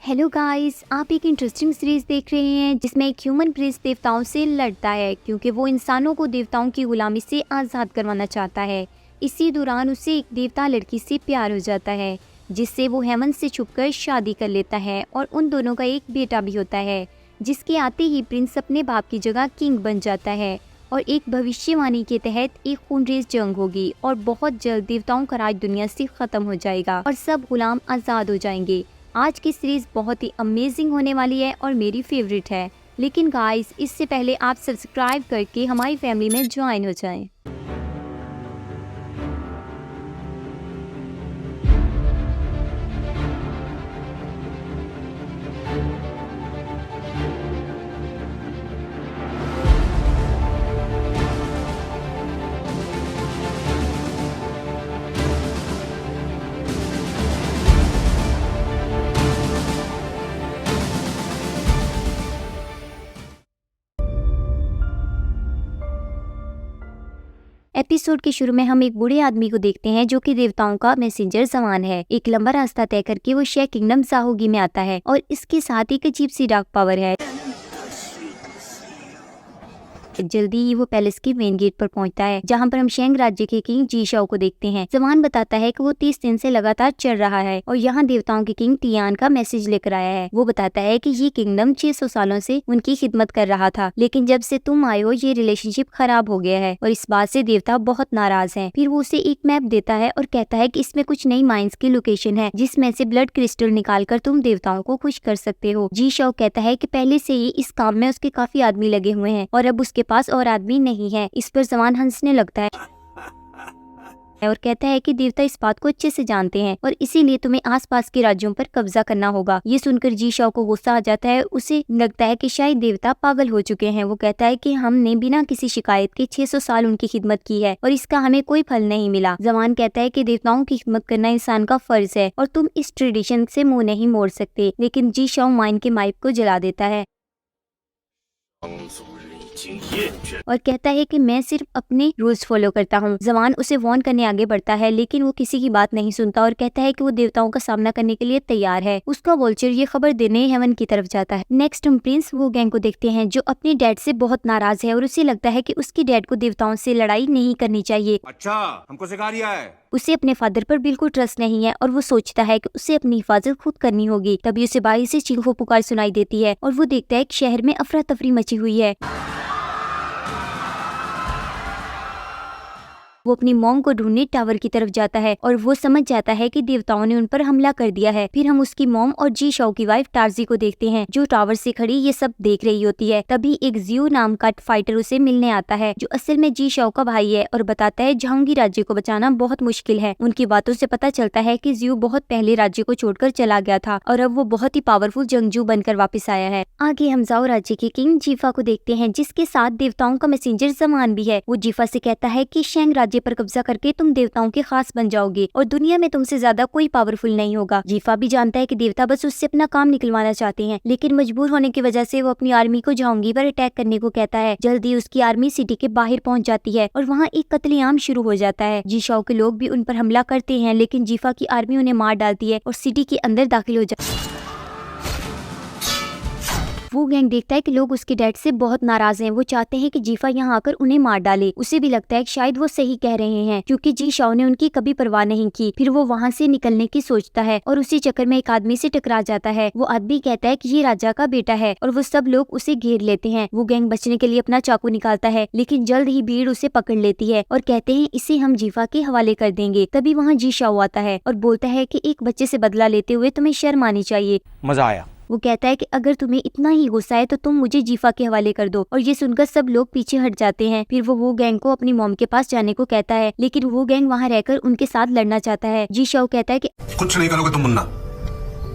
Hello guys, आप एक interesting series देख रहे हैं जिसमें एक ह्यूमन प्रिंस देवताओं से लड़ता है क्योंकि वो इंसानों को देवताओं की गुलामी से आज़ाद करवाना चाहता है। इसी दौरान उसे एक देवता लड़की से प्यार हो जाता है जिससे वो हेमन से छुपकर शादी कर लेता है और उन दोनों का एक बेटा भी होता है जिसके आते ही प्रिंस अपने बाप की जगह किंग बन जाता है। और एक भविष्यवाणी के तहत एक खूनरेज जंग होगी और बहुत जल्द देवताओं का राज दुनिया से खत्म हो जाएगा और सब गुलाम आज़ाद हो जाएंगे। आज की सीरीज बहुत ही अमेजिंग होने वाली है और मेरी फेवरेट है। लेकिन गाइस, इससे पहले आप सब्सक्राइब करके हमारी फैमिली में ज्वाइन हो जाएं। एपिसोड के शुरू में हम एक बूढ़े आदमी को देखते हैं जो कि देवताओं का मैसेंजर जवान है। एक लंबा रास्ता तय करके वो शेह किंगडम साहोगी में आता है और इसके साथ एक अजीब सी डार्क पावर है। जल्दी ही वो पैलेस के मेन गेट पर पहुंचता है जहां पर हम शेंग राज्य के किंग जी शाओ को देखते हैं। जवान बताता है कि वो 30 दिन से लगातार चल रहा है और यहाँ देवताओं के किंग टियान का मैसेज लेकर आया है। वो बताता है कि ये किंगडम 600 सालों से उनकी खिदमत कर रहा था, लेकिन जब से तुम आए हो ये रिलेशनशिप खराब हो गया है और इस बात से देवता बहुत नाराज है। फिर वो उसे एक मैप देता है और कहता है कि इसमें कुछ नई माइंस की लोकेशन है जिसमें से ब्लड क्रिस्टल निकाल कर तुम देवताओं को खुश कर सकते हो। जी शाओ कहता है कि पहले से ही इस काम में उसके काफी आदमी लगे हुए हैं और अब उसके पास और आदमी नहीं है। इस पर जवान हंसने लगता है और कहता है कि देवता इस बात को अच्छे से जानते हैं और इसीलिए तुम्हें आसपास के राज्यों पर कब्जा करना होगा। ये सुनकर जी शाओ को गुस्सा आ जाता है। उसे लगता है कि शायद देवता पागल हो चुके हैं। वो कहता है कि हमने बिना किसी शिकायत के 600 साल उनकी खिदमत की है और इसका हमें कोई फल नहीं मिला। जवान कहता है कि देवताओं की खिदमत करना इंसान का फर्ज है और तुम इस ट्रेडिशन से मुंह नहीं मोड़ सकते। लेकिन जी शाओ माइन के माइक को जला देता है और कहता है कि मैं सिर्फ अपने रूल्स फॉलो करता हूँ। जवान उसे वार्न करने आगे बढ़ता है लेकिन वो किसी की बात नहीं सुनता और कहता है कि वो देवताओं का सामना करने के लिए तैयार है। उसका वोल्चर ये खबर देने हेवन की तरफ जाता है। नेक्स्ट हम प्रिंस वू गैंग को देखते हैं जो अपने डैड से बहुत नाराज है और उसे लगता है कि उसकी डैड को देवताओं से लड़ाई नहीं करनी चाहिए। अच्छा, हमको सिखा रिया है। उसे अपने फादर पर बिल्कुल ट्रस्ट नहीं है और वो सोचता है कि उसे अपनी हिफाजत खुद करनी होगी। तभी उसे बाहर से चीखों पुकार सुनाई देती है और वो देखता है कि शहर में अफरा तफरी मची हुई है। वो अपनी मॉम को ढूंढने टावर की तरफ जाता है और वो समझ जाता है कि देवताओं ने उन पर हमला कर दिया है। फिर हम उसकी मॉम और जी शाओ की वाइफ टार्जी को देखते हैं जो टावर से खड़ी ये सब देख रही होती है। तभी एक जियो नाम का फाइटर उसे मिलने आता है जो असल में जी शाओ का भाई है और बताता है जहांगी राज्य को बचाना बहुत मुश्किल है। उनकी बातों से पता चलता है कि जियो बहुत पहले राज्य को छोड़कर चला गया था और अब वो बहुत ही पावरफुल जंगजू बनकर वापस आया है। आगे हम जाओ राज्य के किंग जीफा को देखते हैं जिसके साथ देवताओं का मैसेंजर जमान भी है। वो जीफा से कहता है कि शेंग राज्य पर कब्जा करके तुम देवताओं के खास बन जाओगे और दुनिया में तुमसे ज्यादा कोई पावरफुल नहीं होगा। जीफा भी जानता है कि देवता बस उससे अपना काम निकलवाना चाहते हैं, लेकिन मजबूर होने की वजह से वो अपनी आर्मी को झांगी पर अटैक करने को कहता है। जल्दी उसकी आर्मी सिटी के बाहर पहुंच जाती है और वहाँ एक कत्लेआम शुरू हो जाता है। जी शाओ के लोग भी उन पर हमला करते हैं लेकिन जीफा की आर्मी उन्हें मार डालती है और सिटी के अंदर दाखिल हो जाती है। वो गैंग देखता है कि लोग उसके डैड से बहुत नाराज हैं। वो चाहते हैं कि जीफा यहाँ आकर उन्हें मार डाले। उसे भी लगता है कि शायद वो सही कह रहे हैं क्योंकि जी शाओ ने उनकी कभी परवाह नहीं की। फिर वो वहाँ से निकलने की सोचता है और उसी चक्कर में एक आदमी से टकरा जाता है। वो आदमी कहता है कि ये राजा का बेटा है और वो सब लोग उसे घेर लेते हैं। वो गैंग बचने के लिए अपना चाकू निकालता है लेकिन जल्द ही भीड़ उसे पकड़ लेती है और कहते हैं इसे हम जीफा के हवाले कर देंगे। तभी वहाँ जी शाओ आता है और बोलता है कि एक बच्चे से बदला लेते हुए तुम्हें शर्म आनी चाहिए। मजा आया। वो कहता है कि अगर तुम्हें इतना ही गुस्सा है तो तुम मुझे जीफा के हवाले कर दो और ये सुनकर सब लोग पीछे हट जाते हैं। फिर वो गैंग को अपनी मॉम के पास जाने को कहता है लेकिन वो गैंग वहाँ रहकर उनके साथ लड़ना चाहता है। जी शाओ कहता है कि कुछ नहीं करोगे तुम मुन्ना,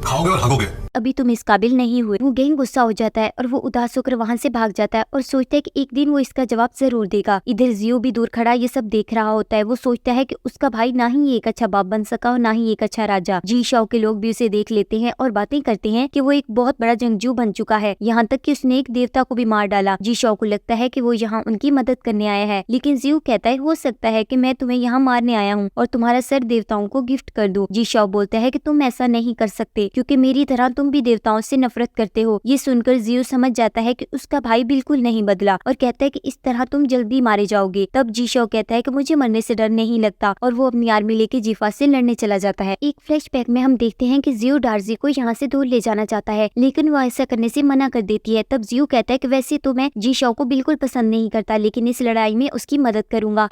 खाओगे और हगोगे। अभी तुम इस काबिल नहीं हुए। वो गैंग गुस्सा हो जाता है और वो उदास होकर वहाँ से भाग जाता है और सोचता है कि एक दिन वो इसका जवाब जरूर देगा। इधर जियो भी दूर खड़ा ये सब देख रहा होता है। वो सोचता है कि उसका भाई ना ही एक अच्छा बाप बन सका और ना ही एक अच्छा राजा। जी शाओ के लोग भी उसे देख लेते हैं और बातें करते हैं कि वो एक बहुत बड़ा जंगजू बन चुका है, यहाँ तक कि उसने एक देवता को भी मार डाला। जी शाओ को लगता है कि वो यहाँ उनकी मदद करने आया है, लेकिन जियो कहता है हो सकता है कि मैं तुम्हें यहाँ मारने आया हूँ और तुम्हारा सर देवताओं को गिफ्ट कर दूं। जी शाओ बोलता है कि तुम ऐसा नहीं कर सकते। क्योंकि मेरी तरह तुम भी देवताओं से नफरत करते हो। ये सुनकर जियो समझ जाता है कि उसका भाई बिल्कुल नहीं बदला और कहता है कि इस तरह तुम जल्दी मारे जाओगे। तब जीशो कहता है कि मुझे मरने से डर नहीं लगता और वो अपनी आर्मी लेके जीफा से लड़ने चला जाता है। एक फ्लैशबैक में हम देखते हैं कि जियो डार्जी को यहाँ से दूर ले जाना चाहता है, लेकिन वो ऐसा करने से मना कर देती है। तब जियो कहता है कि वैसे तो मैं जीशो को बिल्कुल पसंद नहीं करता, लेकिन इस लड़ाई में उसकी मदद करूंगा।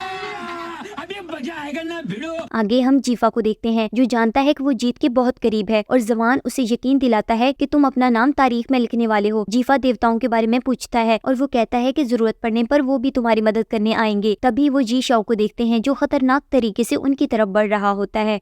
आगे हम जीफा को देखते हैं जो जानता है कि वो जीत के बहुत करीब है और जवान उसे यकीन दिलाता है कि तुम अपना नाम तारीख में लिखने वाले हो। जीफा देवताओं के बारे में पूछता है और वो कहता है कि जरूरत पड़ने पर वो भी तुम्हारी मदद करने आएंगे। तभी वो जी शाओ को देखते हैं जो खतरनाक तरीके से उनकी तरफ बढ़ रहा होता है।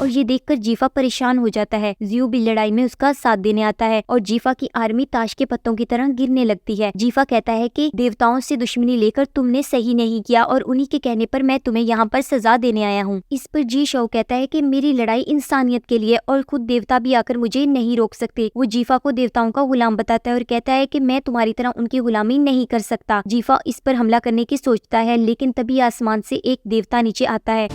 और ये देखकर जीफा परेशान हो जाता है। जियो भी लड़ाई में उसका साथ देने आता है और जीफा की आर्मी ताश के पत्तों की तरह गिरने लगती है। जीफा कहता है कि देवताओं से दुश्मनी लेकर तुमने सही नहीं किया और उन्हीं के कहने पर मैं तुम्हें यहाँ पर सजा देने आया हूँ। इस पर जी शाओ कहता है कि मेरी लड़ाई इंसानियत के लिए और खुद देवता भी आकर मुझे नहीं रोक सकते। वो जीफा को देवताओं का गुलाम बताता है और कहता है कि मैं तुम्हारी तरह उनकी गुलामी नहीं कर सकता। जीफा इस पर हमला करने की सोचता है, लेकिन तभी आसमान से एक देवता नीचे आता है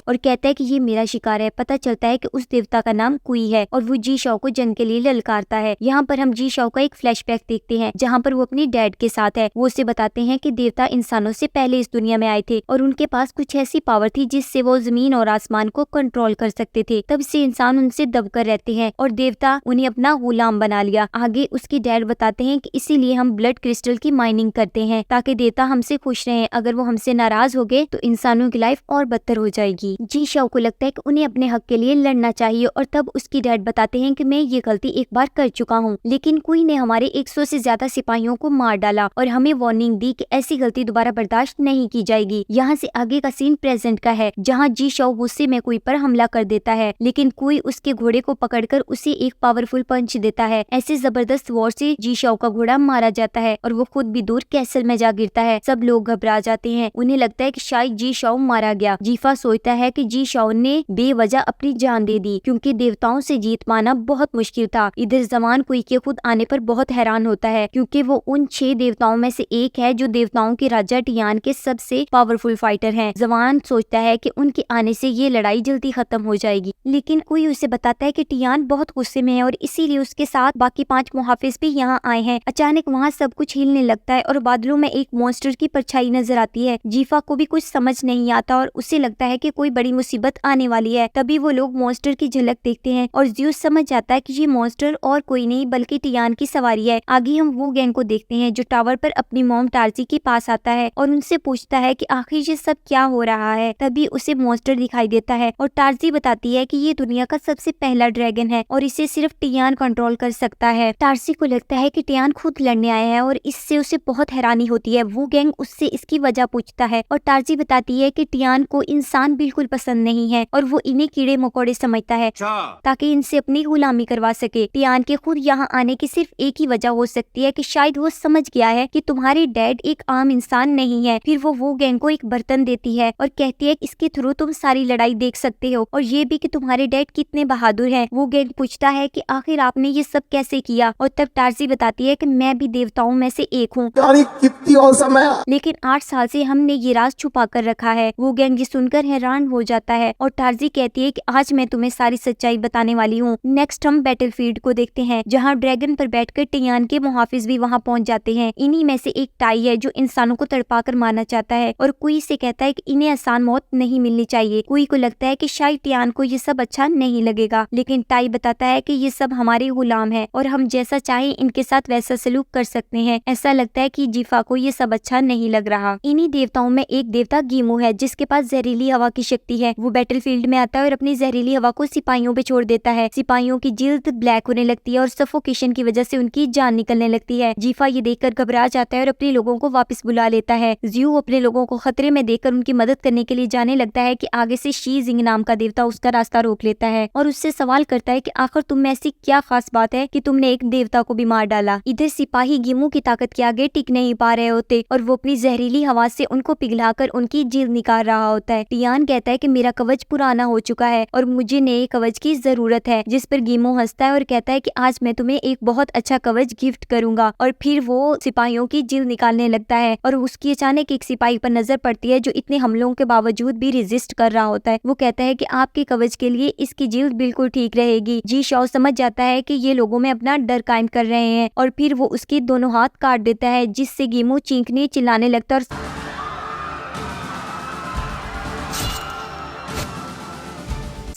और कहता है कि ये मेरा शिकार है। पता चलता है कि उस देवता का नाम कुई है और वो जी शाओ को जंग के लिए ललकारता है। यहाँ पर हम जी शाओ का एक फ्लैशबैक देखते हैं जहाँ पर वो अपनी डैड के साथ है। वो उसे बताते हैं कि देवता इंसानों से पहले इस दुनिया में आए थे और उनके पास कुछ ऐसी पावर थी जिससे वो जमीन और आसमान को कंट्रोल कर सकते थे। तब से इंसान उनसे दबकर रहते हैं और देवता उन्हें अपना गुलाम बना लिया। आगे उसकी डैड बताते हैं कि इसीलिए हम ब्लड क्रिस्टल की माइनिंग करते हैं ताकि देवता हमसे खुश रहें। अगर वो हमसे नाराज हो गए तो इंसानों की लाइफ और बदतर हो जाएगी। जी शाओ को लगता है कि उन्हें अपने हक के लिए लड़ना चाहिए और तब उसकी डैड बताते हैं कि मैं ये गलती एक बार कर चुका हूँ, लेकिन कुई ने हमारे 100 से ज्यादा सिपाहियों को मार डाला और हमें वार्निंग दी कि ऐसी गलती दोबारा बर्दाश्त नहीं की जाएगी। यहाँ से आगे का सीन प्रेजेंट का है जहाँ जी शाओ गुस्से में कुई पर हमला कर देता है, लेकिन कुई उसके घोड़े को पकड़कर उसे एक पावरफुल पंच देता है। ऐसे जबरदस्त वॉर से जी शाओ का घोड़ा मारा जाता है और वो खुद भी दूर कैसल में जा गिरता है। सब लोग घबरा जाते हैं, उन्हें लगता है कि शायद जी शाओ मारा गया। जीफा सोचता है कि जी शाओ ने बेवजह अपनी जान दे दी क्योंकि देवताओं से जीत पाना बहुत मुश्किल था। इधर जवान कुई के खुद आने पर बहुत हैरान होता है क्योंकि वो उन 6 देवताओं में से एक है जो देवताओं के राजा टियान के सबसे पावरफुल फाइटर हैं। जवान सोचता है कि उनके आने से ये लड़ाई जल्दी खत्म हो जाएगी, लेकिन कुई उसे बताता है कि टियान बहुत गुस्से में है और इसीलिए उसके साथ बाकी 5 मुहाफिज भी यहाँ आए हैं। अचानक वहाँ सब कुछ हिलने लगता है और बादलों में एक मॉन्स्टर की परछाई नजर आती है। जीफा को भी कुछ समझ नहीं आता और उसे लगता है कि कोई बड़ी मुसीबत आने वाली है। तभी वो लोग मॉन्स्टर की झलक देखते हैं और ज़्यूस समझ जाता है कि ये मॉन्स्टर और कोई नहीं बल्कि टियान की सवारी है। आगे हम वो गैंग को देखते हैं जो टावर पर अपनी मॉम टार्जी के पास आता है और उनसे पूछता है कि आखिर ये सब क्या हो रहा है। तभी उसे मॉन्स्टर दिखाई देता है और टार्जी बताती है कि ये दुनिया का सबसे पहला ड्रैगन है और इसे सिर्फ टियान कंट्रोल कर सकता है। टार्जी को लगता है कि टियान खुद लड़ने आया है और इससे उसे बहुत हैरानी होती है। वो गैंग उससे इसकी वजह पूछता है और टार्जी बताती है कि टियान को इंसान बिल्कुल पसंद नहीं है और वो इन्हें कीड़े मकोड़े समझता है ताकि इनसे अपनी गुलामी करवा सके। टियान के खुद यहाँ आने की सिर्फ एक ही वजह हो सकती है कि शायद वो समझ गया है कि तुम्हारे डैड एक आम इंसान नहीं है। फिर वो गैंग को एक बर्तन देती है और कहती है इसके थ्रू तुम सारी लड़ाई देख सकते हो और ये भी कि तुम्हारे डैड कितने बहादुर हैं। वो गैंग पूछता है कि आखिर आपने ये सब कैसे किया और तब टार्जी बताती है कि मैं भी देवताओं में से एक हूँ, कितनी औसम है, लेकिन 8 साल से हमने ये राज छुपा कर रखा है। वो गैंग ये सुनकर हैरान हो जाता है और टार्जी कहती है कि आज मैं तुम्हें सारी सच्चाई बताने वाली हूँ। नेक्स्ट हम बैटलफील्ड को देखते हैं जहाँ ड्रैगन पर बैठकर टियान के मुहाफिज भी वहाँ पहुँच जाते हैं। इन्हीं में से एक टाई है जो इंसानों को तड़पा कर मारना चाहता है और कुई से कहता है कि इन्हें आसान मौत नहीं मिलनी चाहिए। कुई को लगता है कि शायद टियान को ये सब अच्छा नहीं लगेगा, लेकिन टाई बताता है कि ये सब हमारे गुलाम है और हम जैसा चाहे इनके साथ वैसा सलूक कर सकते हैं। ऐसा लगता है कि जीफा को ये सब अच्छा नहीं लग रहा। इन्हीं देवताओं में एक देवता गीमू है जिसके पास जहरीली हवा की शक्ति है। वो बैटलफील्ड में आता है और अपनी जहरीली हवा को सिपाहियों पे छोड़ देता है। सिपाहियों की जिल्द ब्लैक होने लगती है और सफोकेशन की वजह से उनकी जान निकलने लगती है। जीफा ये देखकर घबरा जाता है और अपने लोगों को वापस बुला लेता है। ज़्यू अपने लोगों को खतरे में देखकर उनकी मदद करने के लिए जाने लगता है कि आगे से शी जिंग नाम का देवता उसका रास्ता रोक लेता है और उससे सवाल करता है कि आखिर तुम में ऐसी क्या खास बात है कि तुमने एक देवता को भी मार डाला। इधर सिपाही गीमू की ताकत के आगे टिक नहीं पा रहे होते और वो अपनी जहरीली हवा से उनको पिघलाकर उनकी जिल्द निकाल रहा होता है। टियान कहता कहता है कि मेरा कवच पुराना हो चुका है और मुझे नए कवच की जरूरत है, जिस पर गीमो हंसता है और कहता है कि आज मैं तुम्हें एक बहुत अच्छा कवच गिफ्ट करूंगा। और फिर वो सिपाहियों की जिल्द निकालने लगता है और उसकी अचानक एक सिपाही पर नजर पड़ती है जो इतने हमलों के बावजूद भी रेजिस्ट कर रहा होता है। वो कहता है कि आपके कवच के लिए इसकी जिल्द बिल्कुल ठीक रहेगी। जी शाओ समझ जाता है कि ये लोगों में अपना डर कायम कर रहे हैं और फिर वो उसके दोनों हाथ काट देता है, जिससे गीमो चीखने चिल्लाने लगता है और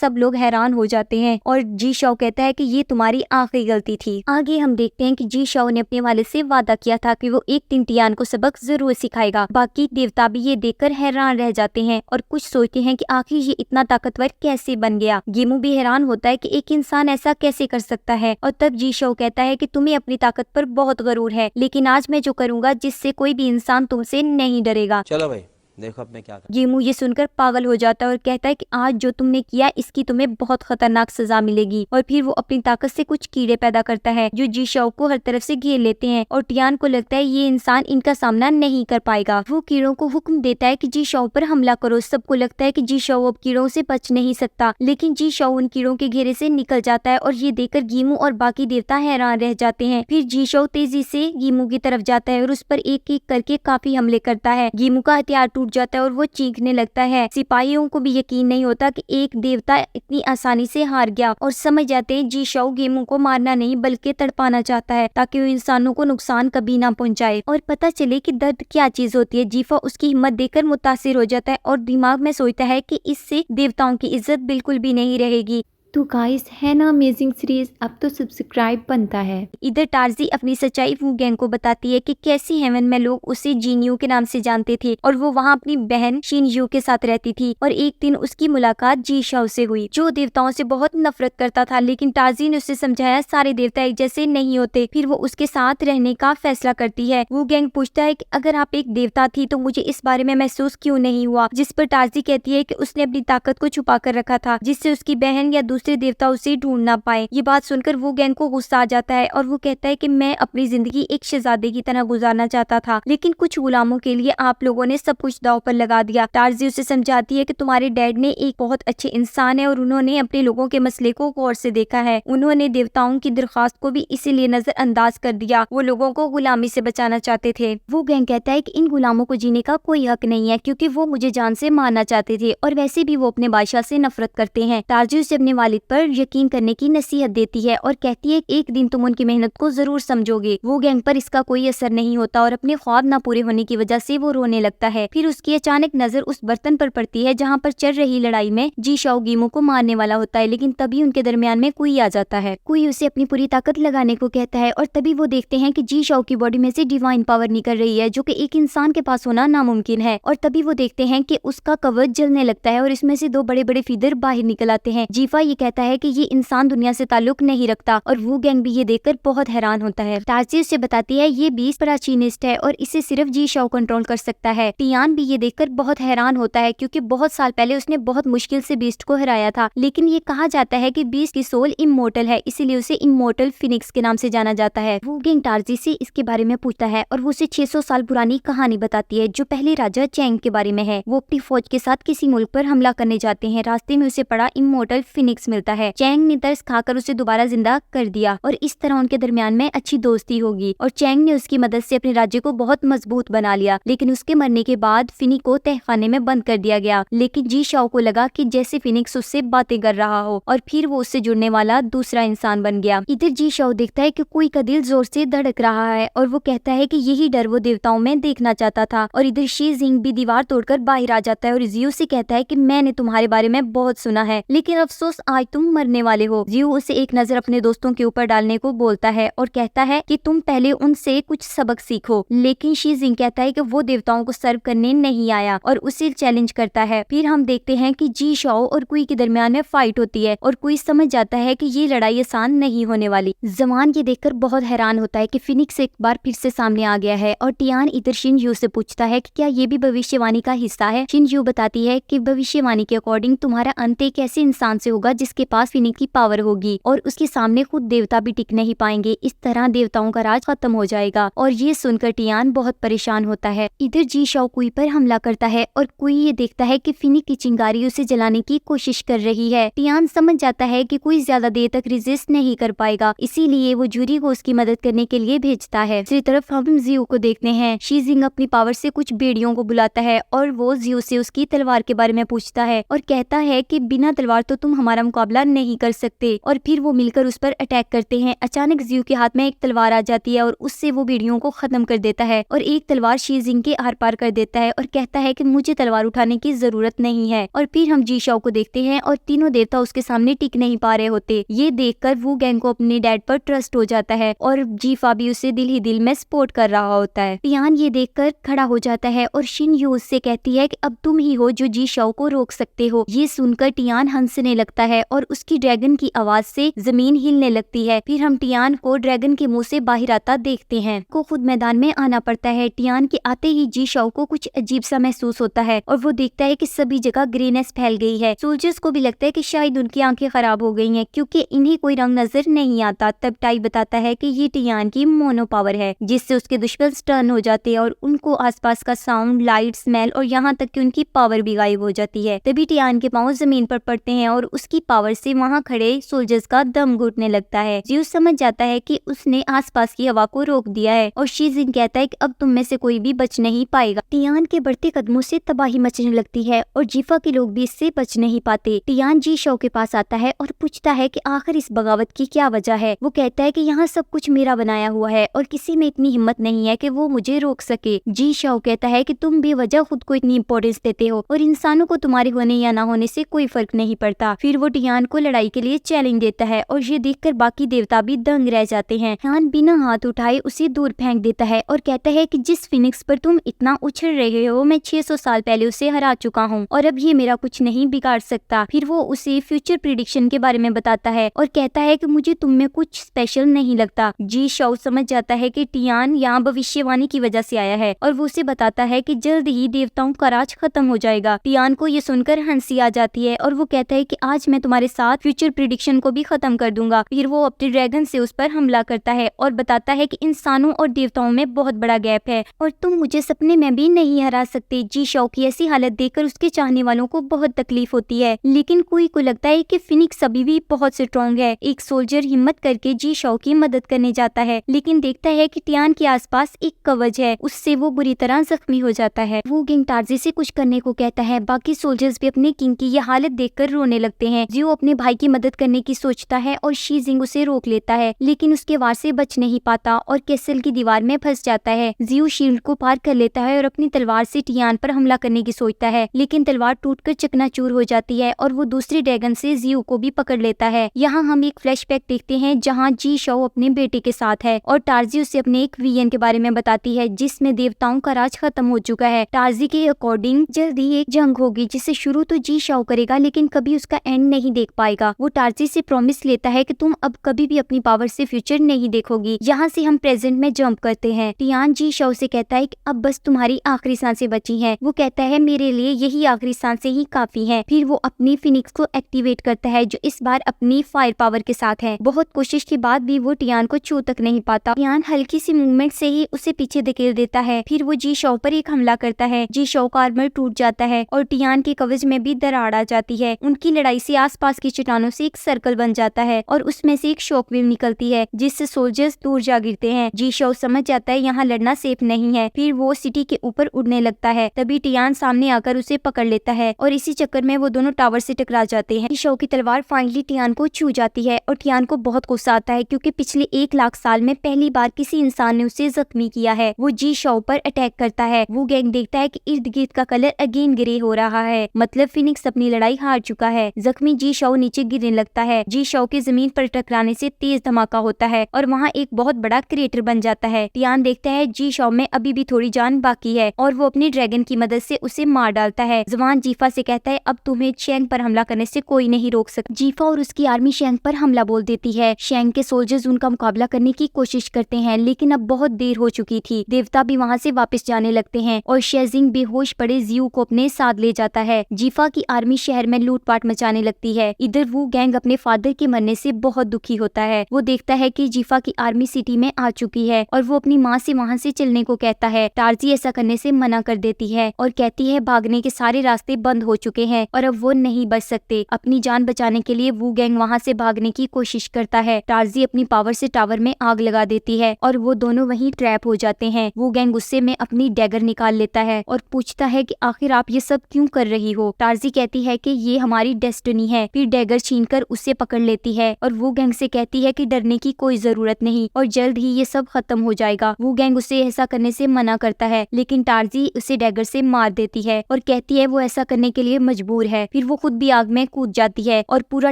सब लोग हैरान हो जाते हैं। और जी शाओ कहता है कि ये तुम्हारी आखिरी गलती थी। आगे हम देखते हैं कि जी शाओ ने अपने वालिद से वादा किया था कि वो एक दिन टियान को सबक जरूर सिखाएगा। बाकी देवता भी ये देखकर हैरान रह जाते हैं और कुछ सोचते हैं कि आखिर ये इतना ताकतवर कैसे बन गया। गीमू भी हैरान होता है कि एक इंसान ऐसा कैसे कर सकता है। और तब जी शाओ कहता है कि तुम्हें अपनी ताकत पर बहुत गरूर है, लेकिन आज मैं जो करूंगा जिससे कोई भी इंसान तुमसे नहीं डरेगा। चलो भाई देखो अब मैं क्या कर। गीमू ये सुनकर पागल हो जाता है और कहता है कि आज जो तुमने किया इसकी तुम्हें बहुत खतरनाक सजा मिलेगी। और फिर वो अपनी ताकत से कुछ कीड़े पैदा करता है जो जी शाओ को हर तरफ से घेर लेते हैं और टियान को लगता है ये इंसान इनका सामना नहीं कर पाएगा। वो कीड़ों को हुक्म देता है कि जी शाओ पर हमला करो। सबको लगता है कि जी शाओ अब कीड़ों से बच नहीं सकता, लेकिन जी शाओ उन कीड़ों के घेरे से निकल जाता है और ये देखकर गीमू और बाकी देवता हैरान रह जाते हैं। फिर जी शाओ तेजी से गीमू की तरफ जाता है और उस पर एक एक करके काफी हमले करता है। गीमू का हथियार टूट जाता है और वो चीखने लगता है। सिपाहियों को भी यकीन नहीं होता कि एक देवता इतनी आसानी से हार गया और समझ जाते हैं जी शाओ गीमू को मारना नहीं बल्कि तड़पाना चाहता है ताकि वो इंसानों को नुकसान कभी ना पहुंचाए और पता चले कि दर्द क्या चीज होती है। जीफा उसकी हिम्मत देखकर मुतासिर हो जाता है और दिमाग में सोचता है कि इससे देवताओं की इज्जत बिल्कुल भी नहीं रहेगी। तो गाइस है ना अमेजिंग सीरीज, अब तो सब्सक्राइब बनता है। इधर टार्जी अपनी सच्चाई वू गैंग को बताती है कि कैसी हेवन में लोग उसे जीनियो के नाम से जानते थे और वो वहाँ अपनी बहन शिनयू के साथ रहती थी। और एक दिन उसकी मुलाकात जी शाओ से हुई जो देवताओं से बहुत नफरत करता था, लेकिन टार्जी ने उसे समझाया सारे देवता एक जैसे नहीं होते। फिर वो उसके साथ रहने का फैसला करती है। वू गैंग पूछता है कि अगर आप एक देवता थी तो मुझे इस बारे में महसूस क्यों नहीं हुआ, जिस पर टार्जी कहती है कि उसने अपनी ताकत को छुपा कर रखा था जिससे उसकी बहन या दूसरे देवता उसे ढूंढ ना पाए। ये बात सुनकर वो गैंग को गुस्सा आ जाता है और वो कहता है कि मैं अपनी जिंदगी एक शहजादे की तरह गुजारना चाहता था, लेकिन कुछ गुलामों के लिए आप लोगों ने सब कुछ दांव पर लगा दिया। टार्जी उसे समझाती है कि तुम्हारे डैड ने एक बहुत अच्छे इंसान है और उन्होंने अपने लोगों के मसले को गौर से देखा है। उन्होंने देवताओं की दरख्वास्त को भी इसीलिए नजरअंदाज कर दिया। वो लोगों को गुलामी से बचाना चाहते थे। वो गैंग कहता है कि इन गुलामों को जीने का कोई हक नहीं है क्योंकि वो मुझे जान से मारना चाहते थे और वैसे भी वो अपने बादशाह से नफरत करते हैं। टार्जी उसे अपने वालिद पर यकीन करने की नसीहत देती है और कहती है एक दिन तुम उनकी मेहनत को जरूर समझोगे। वो गैंग पर इसका कोई असर नहीं होता और अपने ख्वाब न पूरे होने की वजह से वो रोने लगता है। फिर उसकी अचानक नजर उस बर्तन पर पड़ती है जहाँ पर चल रही लड़ाई में जी शाओ गीमो को मारने वाला होता है, लेकिन तभी उनके दरमियान में कुई आ जाता है। कुई उसे अपनी पूरी ताकत लगाने को कहता है और तभी वो देखते हैं कि जी शाओ की बॉडी में से डिवाइन पावर निकल रही है जो कि एक इंसान के पास होना नामुमकिन है। और तभी वो देखते हैं कि उसका कवच जलने लगता है और इसमें से दो बड़े बड़े फीदर बाहर निकल आते हैं। जीफा ये कहता है कि ये इंसान दुनिया से ताल्लुक नहीं रखता और वो गैंग भी ये देखकर बहुत हैरान होता है। टार्जी उससे बताती है ये बीस्ट प्राचीनिस्ट है और इसे सिर्फ जी शाओ कंट्रोल कर सकता है। टियान भी ये देखकर बहुत हैरान होता है क्योंकि बहुत साल पहले उसने बहुत मुश्किल से बीस्ट को हराया था, लेकिन ये कहा जाता है कि बीस्ट की सोल इमोर्टल है, इसीलिए उसे इमोर्टल फिनिक्स के नाम से जाना जाता है। वो गैंग टार्जी से इसके बारे में पूछता है और वो उसे 600 साल पुरानी कहानी बताती है जो पहले राजा चैंग के बारे में है। वो अपनी फौज के साथ किसी मुल्क पर हमला करने जाते हैं। रास्ते में उसे पड़ा इमोर्टल फिनिक्स मिलता है। चैंग ने तरस खाकर उसे दोबारा जिंदा कर दिया और इस तरह उनके दरमियान में अच्छी दोस्ती होगी और चैंग ने उसकी मदद से अपने राज्य को बहुत मजबूत बना लिया। लेकिन उसके मरने के बाद फिनिक्स को तहखाने में बंद कर दिया गया, लेकिन जी शाओ को लगा कि जैसे फिनिक्स उससे बातें कर रहा हो और फिर वो उससे जुड़ने वाला दूसरा इंसान बन गया। इधर जी शाओ देखता है कि कोई का दिल जोर से धड़क रहा है और वो कहता है कि यही डर वो देवताओं में देखना चाहता था। और इधर शी जिंग भी दीवार तोड़कर बाहर आ जाता है और जियो से कहता है कि मैंने तुम्हारे बारे में बहुत सुना है, लेकिन अफसोस आज तुम मरने वाले हो। जियो उसे एक नजर अपने दोस्तों के ऊपर डालने को बोलता है और कहता है कि तुम पहले उनसे कुछ सबक सीखो, लेकिन शी जिंग कहता है कि वो देवताओं को सर्व करने नहीं आया और उसे चैलेंज करता है। फिर हम देखते हैं कि जी शाओ और कुई के दरमियान में फाइट होती है और कुई समझ जाता है कि ये लड़ाई आसान नहीं होने वाली। जमान ये देखकर बहुत हैरान होता है कि फिनिक्स एक बार फिर से सामने आ गया है और टियान इधर शिनयू से पूछता है कि क्या ये भी भविष्यवाणी का हिस्सा है। शिनयू बताती है कि भविष्यवाणी के अकॉर्डिंग तुम्हारा अंत एक ऐसे इंसान से होगा जिसके पास फिनिक्स की पावर होगी और उसके सामने खुद देवता भी टिक नहीं पाएंगे। इस तरह देवताओं का राज खत्म हो जाएगा। और ये सुनकर टियान बहुत परेशान होता है। इधर जी शाओ कुई पर हमला करता है और कुई ये देखता है कि फिनिक्स की चिंगारी उसे जलाने की कोशिश कर रही है। टियान समझ जाता है कि कोई ज्यादा देर तक रेजिस्ट नहीं कर पाएगा, इसीलिए वो जूरी को उसकी मदद करने के लिए भेजता है। दूसरी तरफ हम जियो को देखते हैं। शीजिंग अपनी पावर से कुछ बेड़ियों को बुलाता है और वो जियो से उसकी तलवार के बारे में पूछता है और कहता है कि बिना तलवार तो तुम हमारा मुकाबला नहीं कर सकते। और फिर वो मिलकर उस पर अटैक करते हैं। अचानक जियो के हाथ में एक तलवार आ जाती है और उससे वो बेड़ियों को खत्म कर देता है और एक तलवार शीजिंग के आर पार कर देता है और कहता है कि मुझे तलवार उठाने की जरूरत नहीं है। और फिर हम जी शाओ को देखते हैं और तीनों देवता उसके सामने टिक नहीं पा रहे होते। ये देखकर वू गैंग को अपने डैड पर ट्रस्ट हो जाता है और जीफा भी उसे दिल ही दिल में सपोर्ट कर रहा होता है। टियान ये देखकर खड़ा हो जाता है और शिन यू उससे कहती है कि अब तुम ही हो जो जी शाओ को रोक सकते हो। ये सुनकर टियान हंसने लगता है और उसकी ड्रैगन की आवाज से जमीन हिलने लगती है। फिर हम टियान को ड्रैगन के मुंह से बाहर आता देखते हैं। को खुद मैदान में आना पड़ता है। टियान के आते ही जी शाओ को कुछ अजीब सा महसूस होता है और वो देखता है कि सभी जगह ग्रेनेस फैल गई है। सोल्जर्स को भी लगता है कि शायद उनकी आंखें खराब हो गई हैं क्योंकि इन्हें कोई रंग नजर नहीं आता। तब टाई बताता है कि ये टियान की मोनो पावर है जिससे उसके दुश्मन स्टर्न हो जाते हैं और उनको आसपास का साउंड, लाइट, स्मेल और यहाँ तक कि उनकी पावर भी गायब हो जाती है। तभी टियान के पांव जमीन पर पड़ते हैं और उसकी पावर से वहाँ खड़े सोल्जर्स का दम घुटने लगता है। जियो समझ जाता है कि उसने आसपास की हवा को रोक दिया है और शीजिंग कहता है कि अब तुम में से कोई भी बच नहीं पाएगा। टियान के बढ़ते कदमों से तबाही मचने लगती है और जीफा के लोग भी इससे बच नहीं पाते। टियान जी शाओ के पास आता है और पूछता है कि आखिर इस बगावत की क्या वजह है। वो कहता है कि यहाँ सब कुछ मेरा बनाया हुआ है और किसी में इतनी हिम्मत नहीं है कि वो मुझे रोक सके। जी शाओ कहता है कि तुम बेवजह खुद को इतनी इंपॉर्टेंस देते हो और इंसानों को तुम्हारे होने या ना होने से कोई फर्क नहीं पड़ता। फिर वो टियान को लड़ाई के लिए चैलेंज देता है और ये देखकर बाकी देवता भी दंग रह जाते हैं। टियान बिना हाथ उठाए उसे दूर फेंक देता है और कहता है कि जिस फिनिक्स पर तुम इतना उछल रहे हो मैं 600 साल पहले उसे हरा चुका हूँ और अब ये मेरा कुछ नहीं बिगाड़ सकता। फिर वो उसे फ्यूचर प्रिडिक्शन के बारे में बताता है और कहता है कि मुझे तुम में कुछ स्पेशल नहीं लगता। जी शाओ समझ जाता है कि टियान यहाँ भविष्यवाणी की वजह से आया है और वो उसे बताता है कि जल्द ही देवताओं का राज खत्म हो जाएगा। टियान को ये सुनकर हंसी आ जाती है और वो कहता है कि आज मैं तुम्हारे साथ फ्यूचर प्रिडिक्शन को भी खत्म कर दूंगा। फिर वो अपने ड्रैगन से उस पर हमला करता है और बताता है कि इंसानों और देवताओं में बहुत बड़ा गैप है और तुम मुझे सपने में भी नहीं हरा सकते। जी शाओ की ऐसी हालत देखकर उसके चाहने वालों को बहुत तकलीफ होती है, लेकिन कोई को लगता है कि फिनिक्स अभी भी बहुत स्ट्रॉन्ग है। एक सोल्जर हिम्मत करके जी शाओ की मदद करने जाता है लेकिन देखता है कि टियान के आसपास एक कवच है, उससे वो बुरी तरह जख्मी हो जाता है। वो किंग टार्जी से कुछ करने को कहता है। बाकी सोल्जर्स भी अपने किंग की ये हालत देखकर रोने लगते हैं। जियो अपने भाई की मदद करने की सोचता है और शीजिंग उसे रोक लेता है लेकिन उसके वार से बच नहीं पाता और कैसल की दीवार में फंस जाता है। जियो शील्ड को पार कर लेता है और अपनी तलवार से टियान पर हमला करने की सोचता है लेकिन तलवार टूटकर चकनाचूर हो जाती है और वो दूसरी ड्रैगन से जियो को भी पकड़ लेता है। यहाँ हम एक फ्लैशबैक देखते हैं जहाँ जी शाओ अपने बेटे के साथ है और टार्जी उसे अपने एक विजन के बारे में बताती है जिसमें देवताओं का राज खत्म हो चुका है। टार्जी के अकॉर्डिंग जल्दी एक जंग होगी जिसे शुरू तो जी शाओ करेगा लेकिन कभी उसका एंड नहीं देख पाएगा। वो टार्जी से प्रॉमिस लेता है कि तुम अब कभी भी अपनी पावर से फ्यूचर नहीं देखोगी। यहाँ से हम प्रेजेंट में जंप करते हैं। टियान जी शाओ से कहता है कि अब बस तुम्हारी आखिरी सांसें बची हैं। वो कहता है मेरे लिए यही आखिरी सांसें ही काफी हैं। फिर वो अपनी फिनिक्स को एक्टिवेट करता है जो इस बार अपनी फायर पावर के साथ है। बहुत कोशिश के बाद भी वो टियान को छू तक नहीं पाता। टियान हल्की सी मूवमेंट से ही उसे पीछे धकेल देता है। फिर वो जी शाओ पर एक हमला करता है। जी शाओ का आर्मर टूट जाता है और टियान के कवच में भी दरार आ जाती है। उनकी लड़ाई से आसपास की चट्टानों से एक सर्कल बन जाता है और उसमें से एक शॉकवेव निकलती है जिससे सोल्जर्स दूर जा गिरते हैं। जी शाओ समझ जाता है यहाँ लड़ना सेफ नहीं है। फिर वो सिटी के ऊपर उड़ने लगता है। तभी टियान सामने आकर उसे पकड़ लेता है और इसी चक्कर में वो दोनों टावर से टकरा जाते हैं। जी शाओ की तलवार फाइनली टियान को छू जाती है और टियान को बहुत गुस्सा आता है क्योंकि पिछले 1 लाख साल में पहली बार किसी इंसान ने उसे जख्मी किया है। वो जी शाओ पर अटैक करता है। वो गैंग देखता है कि इर्द गिर्द का कलर अगेन ग्रे हो रहा है, मतलब फिनिक्स अपनी लड़ाई हार चुका है। जख्मी जी शाओ नीचे गिरने लगता है। जी शाओ के जमीन पर टकराने से तेज धमाका होता है और वहाँ एक बहुत बड़ा क्रेटर बन जाता है। टियान देखता है जी शाओ में अभी भी थोड़ी जान बाकी है और वो अपनी ड्रैगन की मदद से उसे मार डालता है। जवान जीफा से कहता है अब तुम्हें शेंग पर हमला करने से कोई नहीं रोक सकता। जीफा और उसकी आर्मी शेंग पर हमला बोल देती है। शेंग के सोल्जर्स उनका मुकाबला करने की कोशिश करते हैं लेकिन अब बहुत देर हो चुकी थी। देवता भी वहाँ से वापस जाने लगते हैं और शेजिंग बेहोश पड़े जियो को अपने साथ ले जाता है। जीफा की आर्मी शहर में लूटपाट मचाने लगती रही है। इधर वो गैंग अपने फादर के मरने से बहुत दुखी होता है। वो देखता है कि जीफा की आर्मी सिटी में आ चुकी है और वो अपनी माँ से वहाँ से चलने को कहता है। टार्जी ऐसा करने से मना कर देती है और कहती है भागने के सारे रास्ते बंद हो चुके हैं और अब वो नहीं बच सकते। अपनी जान बचाने के लिए वो गैंग वहाँ से भागने की कोशिश करता है। टार्जी अपनी पावर से टावर में आग लगा देती है और वो दोनों वहीं ट्रैप हो जाते हैं। वो गैंग गुस्से में अपनी डैगर निकाल लेता है और पूछता है कि आखिर आप ये सब क्यों कर रही हो। टार्जी कहती है कि ये हमारी डेस्टिनी है। फिर डैगर छीनकर उसे पकड़ लेती है और वो गैंग से कहती है कि डरने की कोई जरूरत नहीं और जल्द ही ये सब खत्म हो जाएगा। वो गैंग उसे ऐसा करने से मना करता है लेकिन टार्जी उसे डैगर से मार देती है और कहती है वो ऐसा करने के लिए मजबूर है। फिर वो खुद भी आग में कूद जाती है और पूरा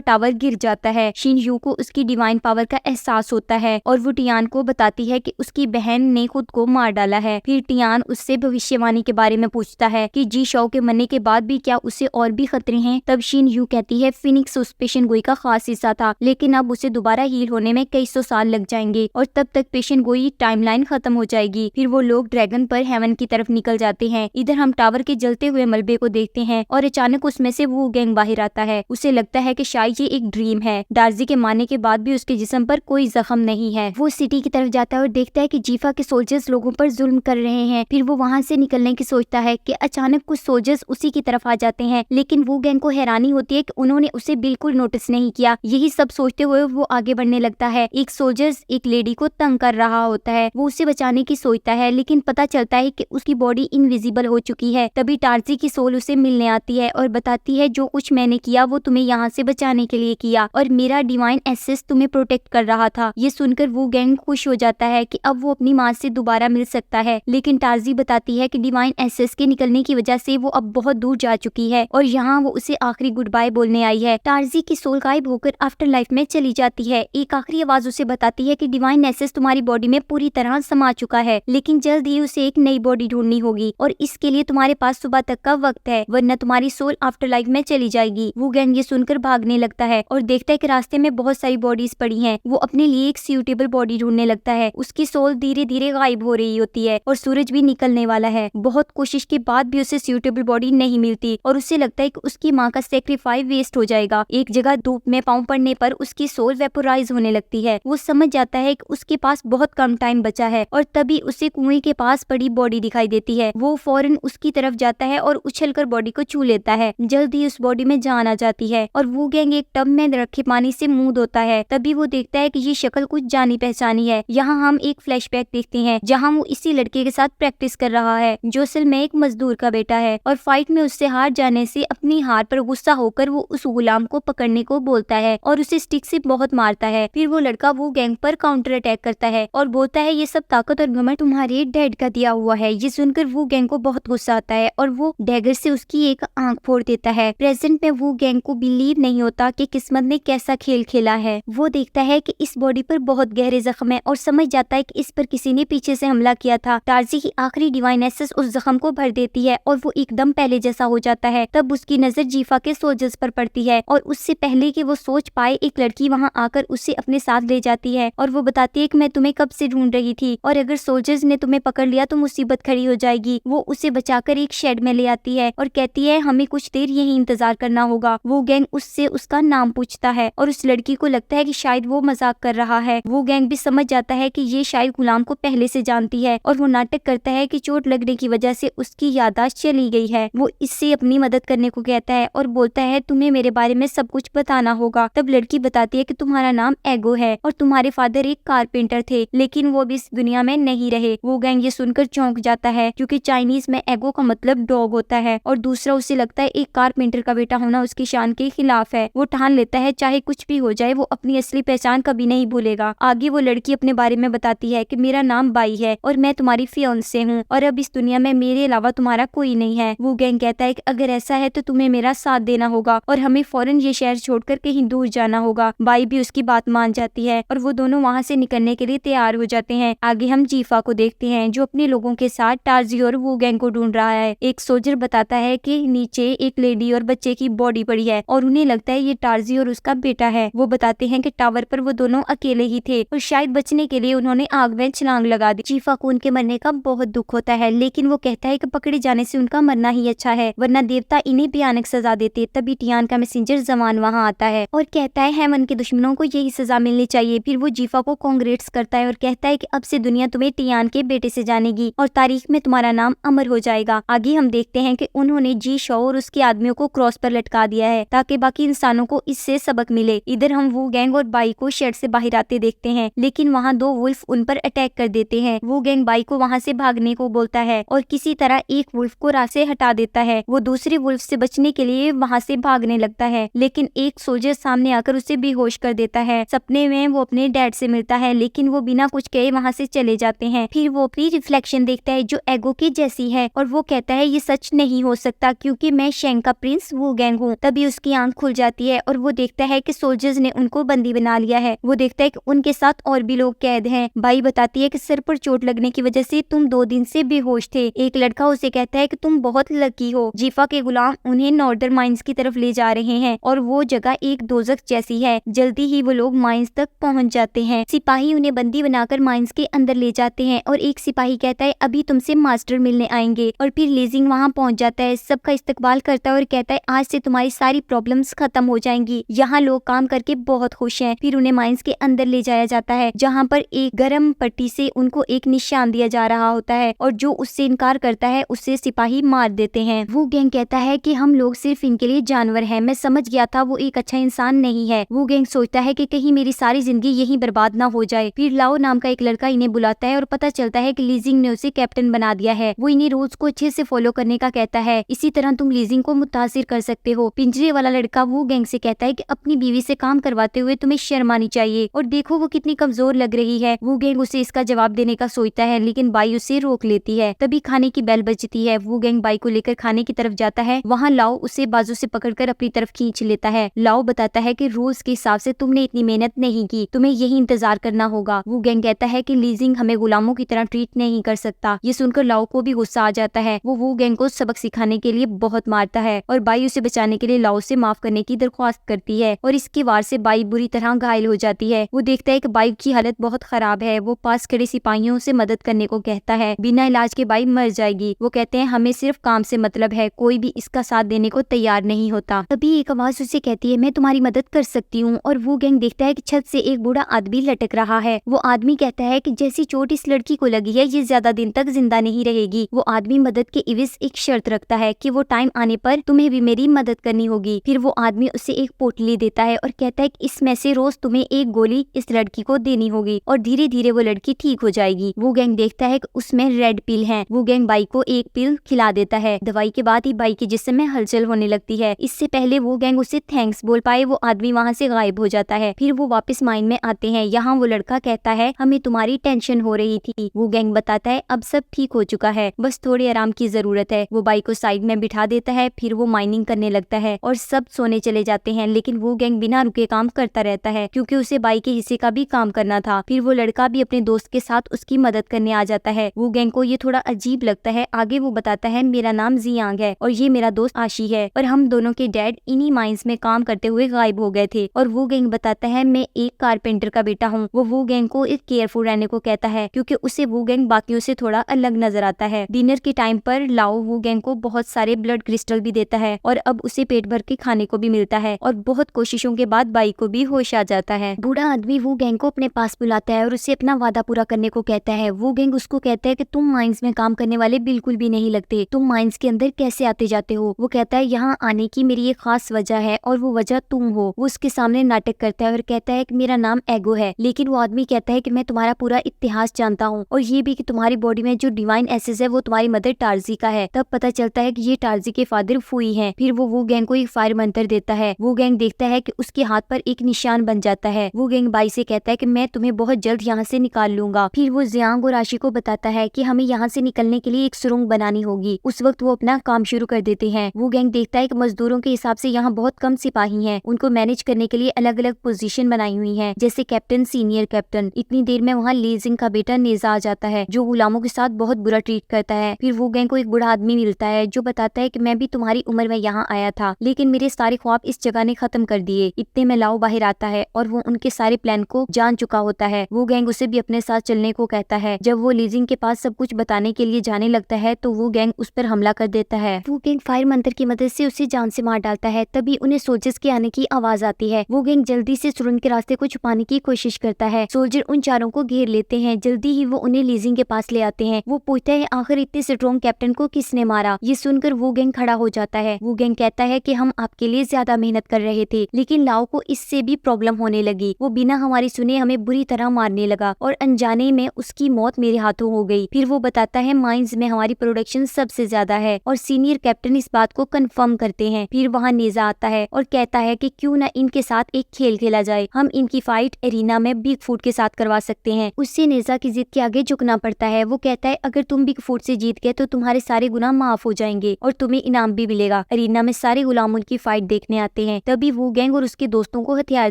टावर गिर जाता है। शिन यू को उसकी डिवाइन पावर का एहसास होता है और वो टियान को बताती है कि उसकी बहन ने खुद को मार डाला है। फिर टियान उससे भविष्यवाणी के बारे में पूछता है कि जी शाओ के मरने के बाद भी क्या उसे और भी खतरे हैं। तब शिन यू कहती है फिनिक्स उस पेशेंट गोई का खास हिस्सा था लेकिन अब उसे दोबारा हील होने में कई सौ साल लग जाएंगे और तब तक पेशेंट गोई टाइमलाइन खत्म हो जाएगी। फिर वो लोग ड्रैगन पर हेवन की तरफ निकल जाते हैं। इधर हम टावर के जलते हुए मलबे को देखते हैं और अचानक उसमें से वो गैंग बाहर आता है। उसे लगता है कि शायद ये एक ड्रीम है। टार्जी के मारने के बाद भी उसके जिस्म पर कोई जख्म नहीं है। वो सिटी की तरफ जाता है और देखता है कि जीफा के सोल्जर्स लोगों पर जुल्म कर रहे हैं। फिर वो वहाँ से निकलने की सोचता है कि अचानक कुछ सोल्जर्स उसी की तरफ आ जाते हैं लेकिन वो गैंग को हैरानी होती है कि उन्होंने उसे बिल्कुल नोटिस नहीं किया। यही सब सोचते हुए वो आगे बढ़ने लगता है। एक सोल्जर्स एक लेडी को तंग कर रहा होता है। वो उसे बचाने की सोचता है लेकिन पता चलता है कि उसकी बॉडी इनविजिबल हो चुकी है। तभी टार्जी की सोल उसे मिलने आती है और बताती है जो कुछ मैंने किया वो तुम्हें यहाँ से बचाने के लिए किया और मेरा डिवाइन एसेस तुम्हें प्रोटेक्ट कर रहा था। ये सुनकर वो गैंग खुश हो जाता है कि अब वो अपनी माँ से दोबारा मिल सकता है लेकिन टार्जी बताती है कि डिवाइन एसेस के निकलने की वजह से वो अब बहुत दूर जा चुकी है और यहाँ वो उसे आखिरी गुड बाय बोलने आई है। टार्जी की सोल गायब होकर आफ्टर लाइफ में चली जाती है। एक आखिरी आवाज उसे बताती है कि डिवाइन एसेस तुम्हारी बॉडी में पूरी तरह समा चुका है लेकिन जल्द ही उसे एक नई बॉडी ढूंढनी होगी और इसके लिए तुम्हारे पास सुबह तक का वक्त है वरना तुम्हारी सोल आफ्टर लाइफ में चली जाएगी। वो गैंग ये सुनकर भागने लगता है और देखता है कि रास्ते में बहुत सारी बॉडीज पड़ी हैं। वो अपने लिए एक सूटेबल बॉडी ढूंढने लगता है। उसकी सोल धीरे धीरे गायब हो रही होती है और सूरज भी निकलने वाला है। बहुत कोशिश के बाद भी उसे सूटेबल बॉडी नहीं मिलती और उसे लगता है कि उसकी माँ का सेक्रीफाइस वेस्ट हो जाएगा। एक जगह धूप में पाँव पड़ने पर उसकी सोल वेपोराइज होने लगती है। वो समझ जाता है कि उसके पास बहुत कम टाइम बचा है और तभी उसे कुएं के पास पड़ी बॉडी दिखाई देती है। वो फौरन उसकी तरफ जाता है और उछलकर बॉडी को छू लेता है। जल्द ही उस बॉडी में जान आ जाती है और वो गैंग एक टब में रखे पानी से मुंह धोता है। तभी वो देखता है कि ये शक्ल कुछ जानी पहचानी है। यहाँ हम एक फ्लैशबैक देखते हैं जहाँ वो इसी लड़के के साथ प्रैक्टिस कर रहा है जो असल में एक मजदूर का बेटा है और फाइट में उससे हार जाने से अपनी हार पर गुस्सा होकर वो उस गुलाम को पकड़ने को बोलता है और उसे स्टिक से बहुत मारता है। फिर वो लड़का वो गैंग पर काउंटर अटैक करता है और बोलता है ये सब ताकत और घमंड तुम्हारे डैड का दिया हुआ है। ये सुनकर वो गैंग को बहुत गुस्सा आता है और वो डैगर से उसकी एक आंख फोड़ देता है। प्रेजेंट में वो गैंग को बिलीव नहीं होता कि किस्मत ने कैसा खेल खेला है। वो देखता है कि इस बॉडी पर बहुत गहरे जख्म है और समझ जाता है कि इस पर किसी ने पीछे से हमला किया था। टार्जी की आखिरी डिवाइन एसेस उस जख्म को भर देती है और वो एकदम पहले जैसा हो जाता है। तब उसकी नजर जीफा के सोल्जर्स पर पड़ती है और उससे पहले कि वो सोच पाए एक लड़की वहाँ आकर उसे अपने साथ ले जाती है और वो बताती है कि मैं तुम्हें कब से ढूंढ रही थी और अगर सोल्जर्स ने तुम्हें पकड़ लिया तो मुसीबत खड़ी हो जाएगी। वो उसे बचाकर एक शेड में ले आती है और कहती है हमें कुछ देर यही इंतजार करना होगा। वो गैंग उससे उसका नाम पूछता है और उस लड़की को लगता है कि शायद वो मजाक कर रहा है। वो गैंग भी समझ जाता है कि ये शायद गुलाम को पहले से जानती है और वो नाटक करता है कि चोट लगने की वजह से उसकी याददाश्त चली गई है। वो इससे अपनी मदद करने को कहता है और बोलता है तुम्हें मेरे बारे में सब कुछ बताना होगा। तब लड़की बताती है कि तुम्हारा नाम एगो है और तुम्हारे फादर एक कारपेंटर थे लेकिन वो भी इस दुनिया में नहीं रहे। वो गैंग ये सुनकर चौंक जाता है क्योंकि चाइनीज में एगो का मतलब डॉग होता है और दूसरा उसे लगता है एक कारपेंटर का बेटा होना उसकी शान के खिलाफ है। वो ठान लेता है चाहे कुछ भी हो जाए वो अपनी असली पहचान कभी नहीं भूलेगा। आगे वो लड़की अपने बारे में बताती है कि मेरा नाम बाई है और मैं तुम्हारी फियांसे हूँ और अब इस दुनिया में मेरे अलावा तुम्हारा कोई नहीं है। वो गैंग कहता है कि अगर ऐसा है तो तुम्हें मेरा साथ देना होगा और हमें फौरन ये शहर छोड़कर कहीं दूर जाना होगा। बाई भी उसकी बात मान जाती है और वो दोनों वहाँ से निकलने के लिए तैयार हो जाते हैं। आगे हम जीफा को देखते हैं जो अपने लोगों के साथ टार्जी और वो गैंग को ढूंढ रहा है। एक सोल्जर बताता है कि नीचे एक लेडी और बच्चे की बॉडी पड़ी है और उन्हें लगता है ये टार्जी और उसका बेटा है। वो बताते हैं कि टावर पर वो दोनों अकेले ही थे और शायद बचने के लिए उन्होंने आग में छलांग लगा दी। जीफा को उनके मरने का बहुत दुख होता है लेकिन वो कहता है कि पकड़े जाने से उनका मरना ही अच्छा है वरना देवता इन्हें भयानक सजा देते। तभी टियान का मैसेंजर जमान वहाँ आता है और कहता है हेमन के दुश्मनों को यही सजा मिलनी चाहिए। फिर वो जीफा को कांग्रेट्स करता है और कहता है कि अब से दुनिया तुम्हें टियान के बेटे से जानेगी और तारीख में तुम्हारा नाम अमर हो जाएगा। आगे हम देखते हैं कि उन्होंने जी शॉ और उसके आदमियों को क्रॉस पर लटका दिया है ताकि बाकी इंसानों को इससे सबक मिले। इधर हम वू गैंग और बाई को शेड से बाहर आते देखते हैं, लेकिन वहाँ 2 वुल्फ उन पर अटैक कर देते हैं। वू गैंग बाई को वहाँ से भागने को बोलता है और किसी तरह एक वुल्फ को रास्ते से हटा देता है। वो दूसरे वुल्फ से बचने के लिए वहाँ से भागने लगता है, लेकिन एक सोल्जर सामने आकर उसे बेहोश कर देता है। सपने में वो अपने डैड से मिलता है, लेकिन वो बिना कुछ कहे वहाँ से चले जाते हैं। फिर वो अपनी रिफ्लेक्शन देखता है जो एगो की जैसी है और वो कहता है ये सच नहीं हो सकता क्योंकि मैं शेंग का प्रिंस वू गैंग हूँ। तभी उसकी आंख खुल जाती है और वो देखता है कि सोल्जर्स ने उनको बंदी बना लिया है। वो देखता है कि उनके साथ और भी लोग कैद हैं। बाई बताती है कि सर पर चोट लगने की वजह से तुम 2 दिन से बेहोश थे। एक लड़का उसे कहता है कि तुम बहुत लकी हो। जीफा के गुलाम उन्हें नॉर्दर्न माइंस की तरफ ले जा रहे हैं और वो जगह एक दोजख जैसी है। जल्दी ही वो लोग माइंस तक पहुंच जाते हैं। सिपाही उन्हें बंदी बनाकर माइंस के अंदर ले जाते हैं और एक सिपाही कहता है अभी तुमसे मास्टर मिलने आएंगे। और फिर लीजिंग वहाँ पहुँच जाता है, सबका इस्तकबाल करता है और कहता है आज से तुम्हारी सारी प्रॉब्लम्स खत्म हो जाएंगी। यहाँ लोग काम करके बहुत खुश हैं। फिर उन्हें माइंस के अंदर ले जाया जाता है जहाँ पर एक गर्म पट्टी से उनको एक निशान दिया जा रहा होता है और जो उससे इनकार करता है उससे सिपाही मार देते हैं। वू गैंग कहता है कि हम लोग सिर्फ इनके लिए जानवर हैं, मैं समझ गया था वो एक अच्छा इंसान नहीं है। वू गैंग सोचता है कि कहीं मेरी सारी जिंदगी यहीं बर्बाद ना हो जाए। फिर लाओ नाम का एक लड़का इन्हें बुलाता है और पता चलता है कि लीजिंग ने उसे कैप्टन बना दिया है। वो इन्हें रूल्स को अच्छे से फॉलो करने का कहता है, इसी तरह तुम लीजिंग को मुतासिर कर सकते हो। पिंजरे वाला लड़का वू गैंग से कहता है कि अपनी बीवी से काम करवाते हुए तुम्हें शर्म आनी चाहिए और देखो वो कितनी कमजोर लग रही है। वू गैंग उसे इसका जवाब देने का सोचता है, लेकिन बाई उसे रोक लेती है। तभी खाने की बेल बजती है। वू गैंग बाई को लेकर खाने की तरफ जाता है। वहाँ लाओ उसे बाजू से पकड़कर अपनी तरफ खींच लेता है। लाओ बताता है कि रूल्स के हिसाब से तुमने इतनी मेहनत नहीं की, तुम्हें यही इंतजार करना होगा। वू गैंग कहता है कि लीजिंग हमें गुलामों की तरह ट्रीट नहीं कर सकता। ये सुनकर लाओ को भी गुस्सा आ जाता है। वो वू गैंग को सबक सिखाने के लिए बहुत मारता है और बाई उसे बचाने के लिए लाओ से माफ करने की दरख्वास्त करती है और इसके वार से बाई बुरी तरह घायल हो जाती है। वो देखता है कि बाई की हालत बहुत खराब है। वो पास खड़े सिपाहियों से मदद करने को कहता है, बिना इलाज के बाई मर जाएगी। वो कहते हैं हमें सिर्फ काम से मतलब है, कोई भी इसका साथ देने को तैयार नहीं होता। तभी एक आवाज उसे कहती है मैं तुम्हारी मदद कर सकती हूँ और वो गैंग देखता है कि छत से एक बूढ़ा आदमी लटक रहा है। वो आदमी कहता है कि जैसी चोट इस लड़की को लगी है ये ज्यादा दिन तक जिंदा नहीं रहेगी। वो आदमी मदद के इवज एक शर्त रखता है कि वो टाइम आने पर तुम्हें भी मेरी मदद करनी होगी। फिर वो आदमी उसे एक पोटली देता है और कहता है कि इसमें से रोज तुम्हें एक गोली इस लड़की को देनी होगी और धीरे धीरे वो लड़की ठीक हो जाएगी। वो गैंग देखता है कि उसमें रेड पिल है। वो गैंग बाई को एक पिल खिला देता है। दवाई के बाद ही बाई के जिस्म में हलचल होने लगती है। इससे पहले वो गैंग उसे थैंक्स बोल पाए वो आदमी वहाँ से गायब हो जाता है। फिर वो वापस माइन में आते हैं। यहाँ वो लड़का कहता है हमें तुम्हारी टेंशन हो रही थी। वो गैंग बताता है अब सब ठीक हो चुका है, बस थोड़े आराम की जरूरत है। वो बाई को साइड में बिठा देता है। फिर वो माइनिंग करने लगता है और सब सोने चले जाते हैं, लेकिन वो गैंग बिना रुके काम करता रहता है क्योंकि उसे बाई के हिस्से का भी काम करना था। फिर वो लड़का भी अपने दोस्त के साथ उसकी मदद करने आ जाता है। वो गैंग को ये थोड़ा अजीब लगता है। आगे वो बताता है मेरा नाम जियांग है और ये मेरा दोस्त आशी है और हम दोनों के डैड इन्हीं माइंस में काम करते हुए गायब हो गए थे। और वो गैंग बताता है मैं एक कारपेंटर का बेटा हूँ। वो गैंग को एक केयरफुल रहने को कहता है क्योंकि उसे वो गैंग बाकियों से थोड़ा अलग नजर आता है। डिनर के टाइम पर लाओ वो गैंग को बहुत सारे ब्लड क्रिस्टल भी देता है और अब उसे पेट भर के खाने को भी मिलता है और बहुत कोशिशों के बाद बाई को भी होश आ जाता है। बूढ़ा आदमी वो गैंग को अपने पास बुलाता है और उसे अपना वादा पूरा करने को कहता है। वो गैंग उसको कहता है कि तुम माइंस में काम करने वाले बिल्कुल भी नहीं लगते, तुम माइंस के अंदर कैसे आते जाते हो। वो कहता है यहाँ आने की मेरी एक खास वजह है और वो वजह तुम हो। वो उसके सामने नाटक करता है और कहता है कि मेरा नाम एगो है, लेकिन वो आदमी कहता है कि मैं तुम्हारा पूरा इतिहास जानता हूँ और ये भी कि तुम्हारी बॉडी में जो डिवाइन एसेस है वो तुम्हारी मदर टार्जी का है। तब पता चलता है कि ये टार्जी के फादर फुई हैं। फिर वो गैंग को एक फायर मंत्र देता है। वो गैंग देखता है कि उसके हाथ पर एक निशान बन जाता है। वो गैंग बाई से कहता है कि मैं तुम्हें बहुत जल्द यहाँ से निकाल लूंगा। फिर वो जियांग और आशी को बताता है कि हमें यहाँ से निकलने के लिए एक सुरंग बनानी होगी। उस वक्त वो अपना काम शुरू कर देते हैं। वो गैंग देखता है कि मजदूरों के हिसाब से यहाँ बहुत कम सिपाही हैं। उनको मैनेज करने के लिए अलग अलग पोजीशन बनाई हुई है, जैसे कैप्टन, सीनियर कैप्टन। इतनी देर में वहाँ लीजिंग का बेटा नेजा आ जाता है जो गुलामों के साथ बहुत बुरा ट्रीट करता है। फिर वो गैंग को एक बूढ़ा आदमी मिलता है जो बताता है कि मैं भी तुम्हारी उम्र में यहाँ आया था, लेकिन मेरे सारे ख्वाब इस जगह ने खत्म कर दिए। इतने में लाओ बाहर आता है और वो उनके सारे प्लान को जान चुका होता है। वो गैंग उसे भी अपने साथ चलने को कहता है। जब वो लीजिंग के पास सब कुछ बताने के लिए जाने लगता है तो वो गैंग उस पर हमला कर देता है। वो गैंग फायर मंत्र की मदद से उसे जान से मार डालता है। है तभी उन्हें सोल्जर्स के आने की आवाज आती है। वो गैंग जल्दी से सुरंग के रास्ते को छुपाने की कोशिश करता है। सोल्जर उन चारों को घेर लेते हैं। जल्दी ही वो उन्हें लीजिंग के पास ले आते हैं। वो पूछता है आखिर इतने स्ट्रॉन्ग कैप्टन को किसने मारा। ये सुनकर वो गैंग खड़ा हो जाता है। वो गैंग कहता है कि हम आपके लिए ज्यादा मेहनत कर रहे थे, लेकिन लाओ को इससे भी प्रॉब्लम होने लगी। वो बिना हमारी सुने हमें बुरी तरह मारने लगा और अनजाने में उसकी मौत मेरे हाथों हो गई। फिर वो बताता है माइंस में हमारी प्रोडक्शन सबसे ज्यादा है और सीनियर कैप्टन इस बात को कंफर्म करते हैं। फिर वहाँ नेजा आता है और कहता है कि क्यों न इनके साथ एक खेल खेला जाए, हम इनकी फाइट एरिना में बिग फूट के साथ करवा सकते हैं। उससे नेजा की जिद के आगे झुकना पड़ता है। वो कहता है अगर तुम बिग फूट से जीत गए तो तुम्हारे सारे गुनाह माफ हो जाएंगे और तुम्हें इनाम भी मिलेगा। एरिना में सारे गुलाम उनकी फाइट देखने आते हैं। तभी वो गैंग और उसके दोस्तों को हथियार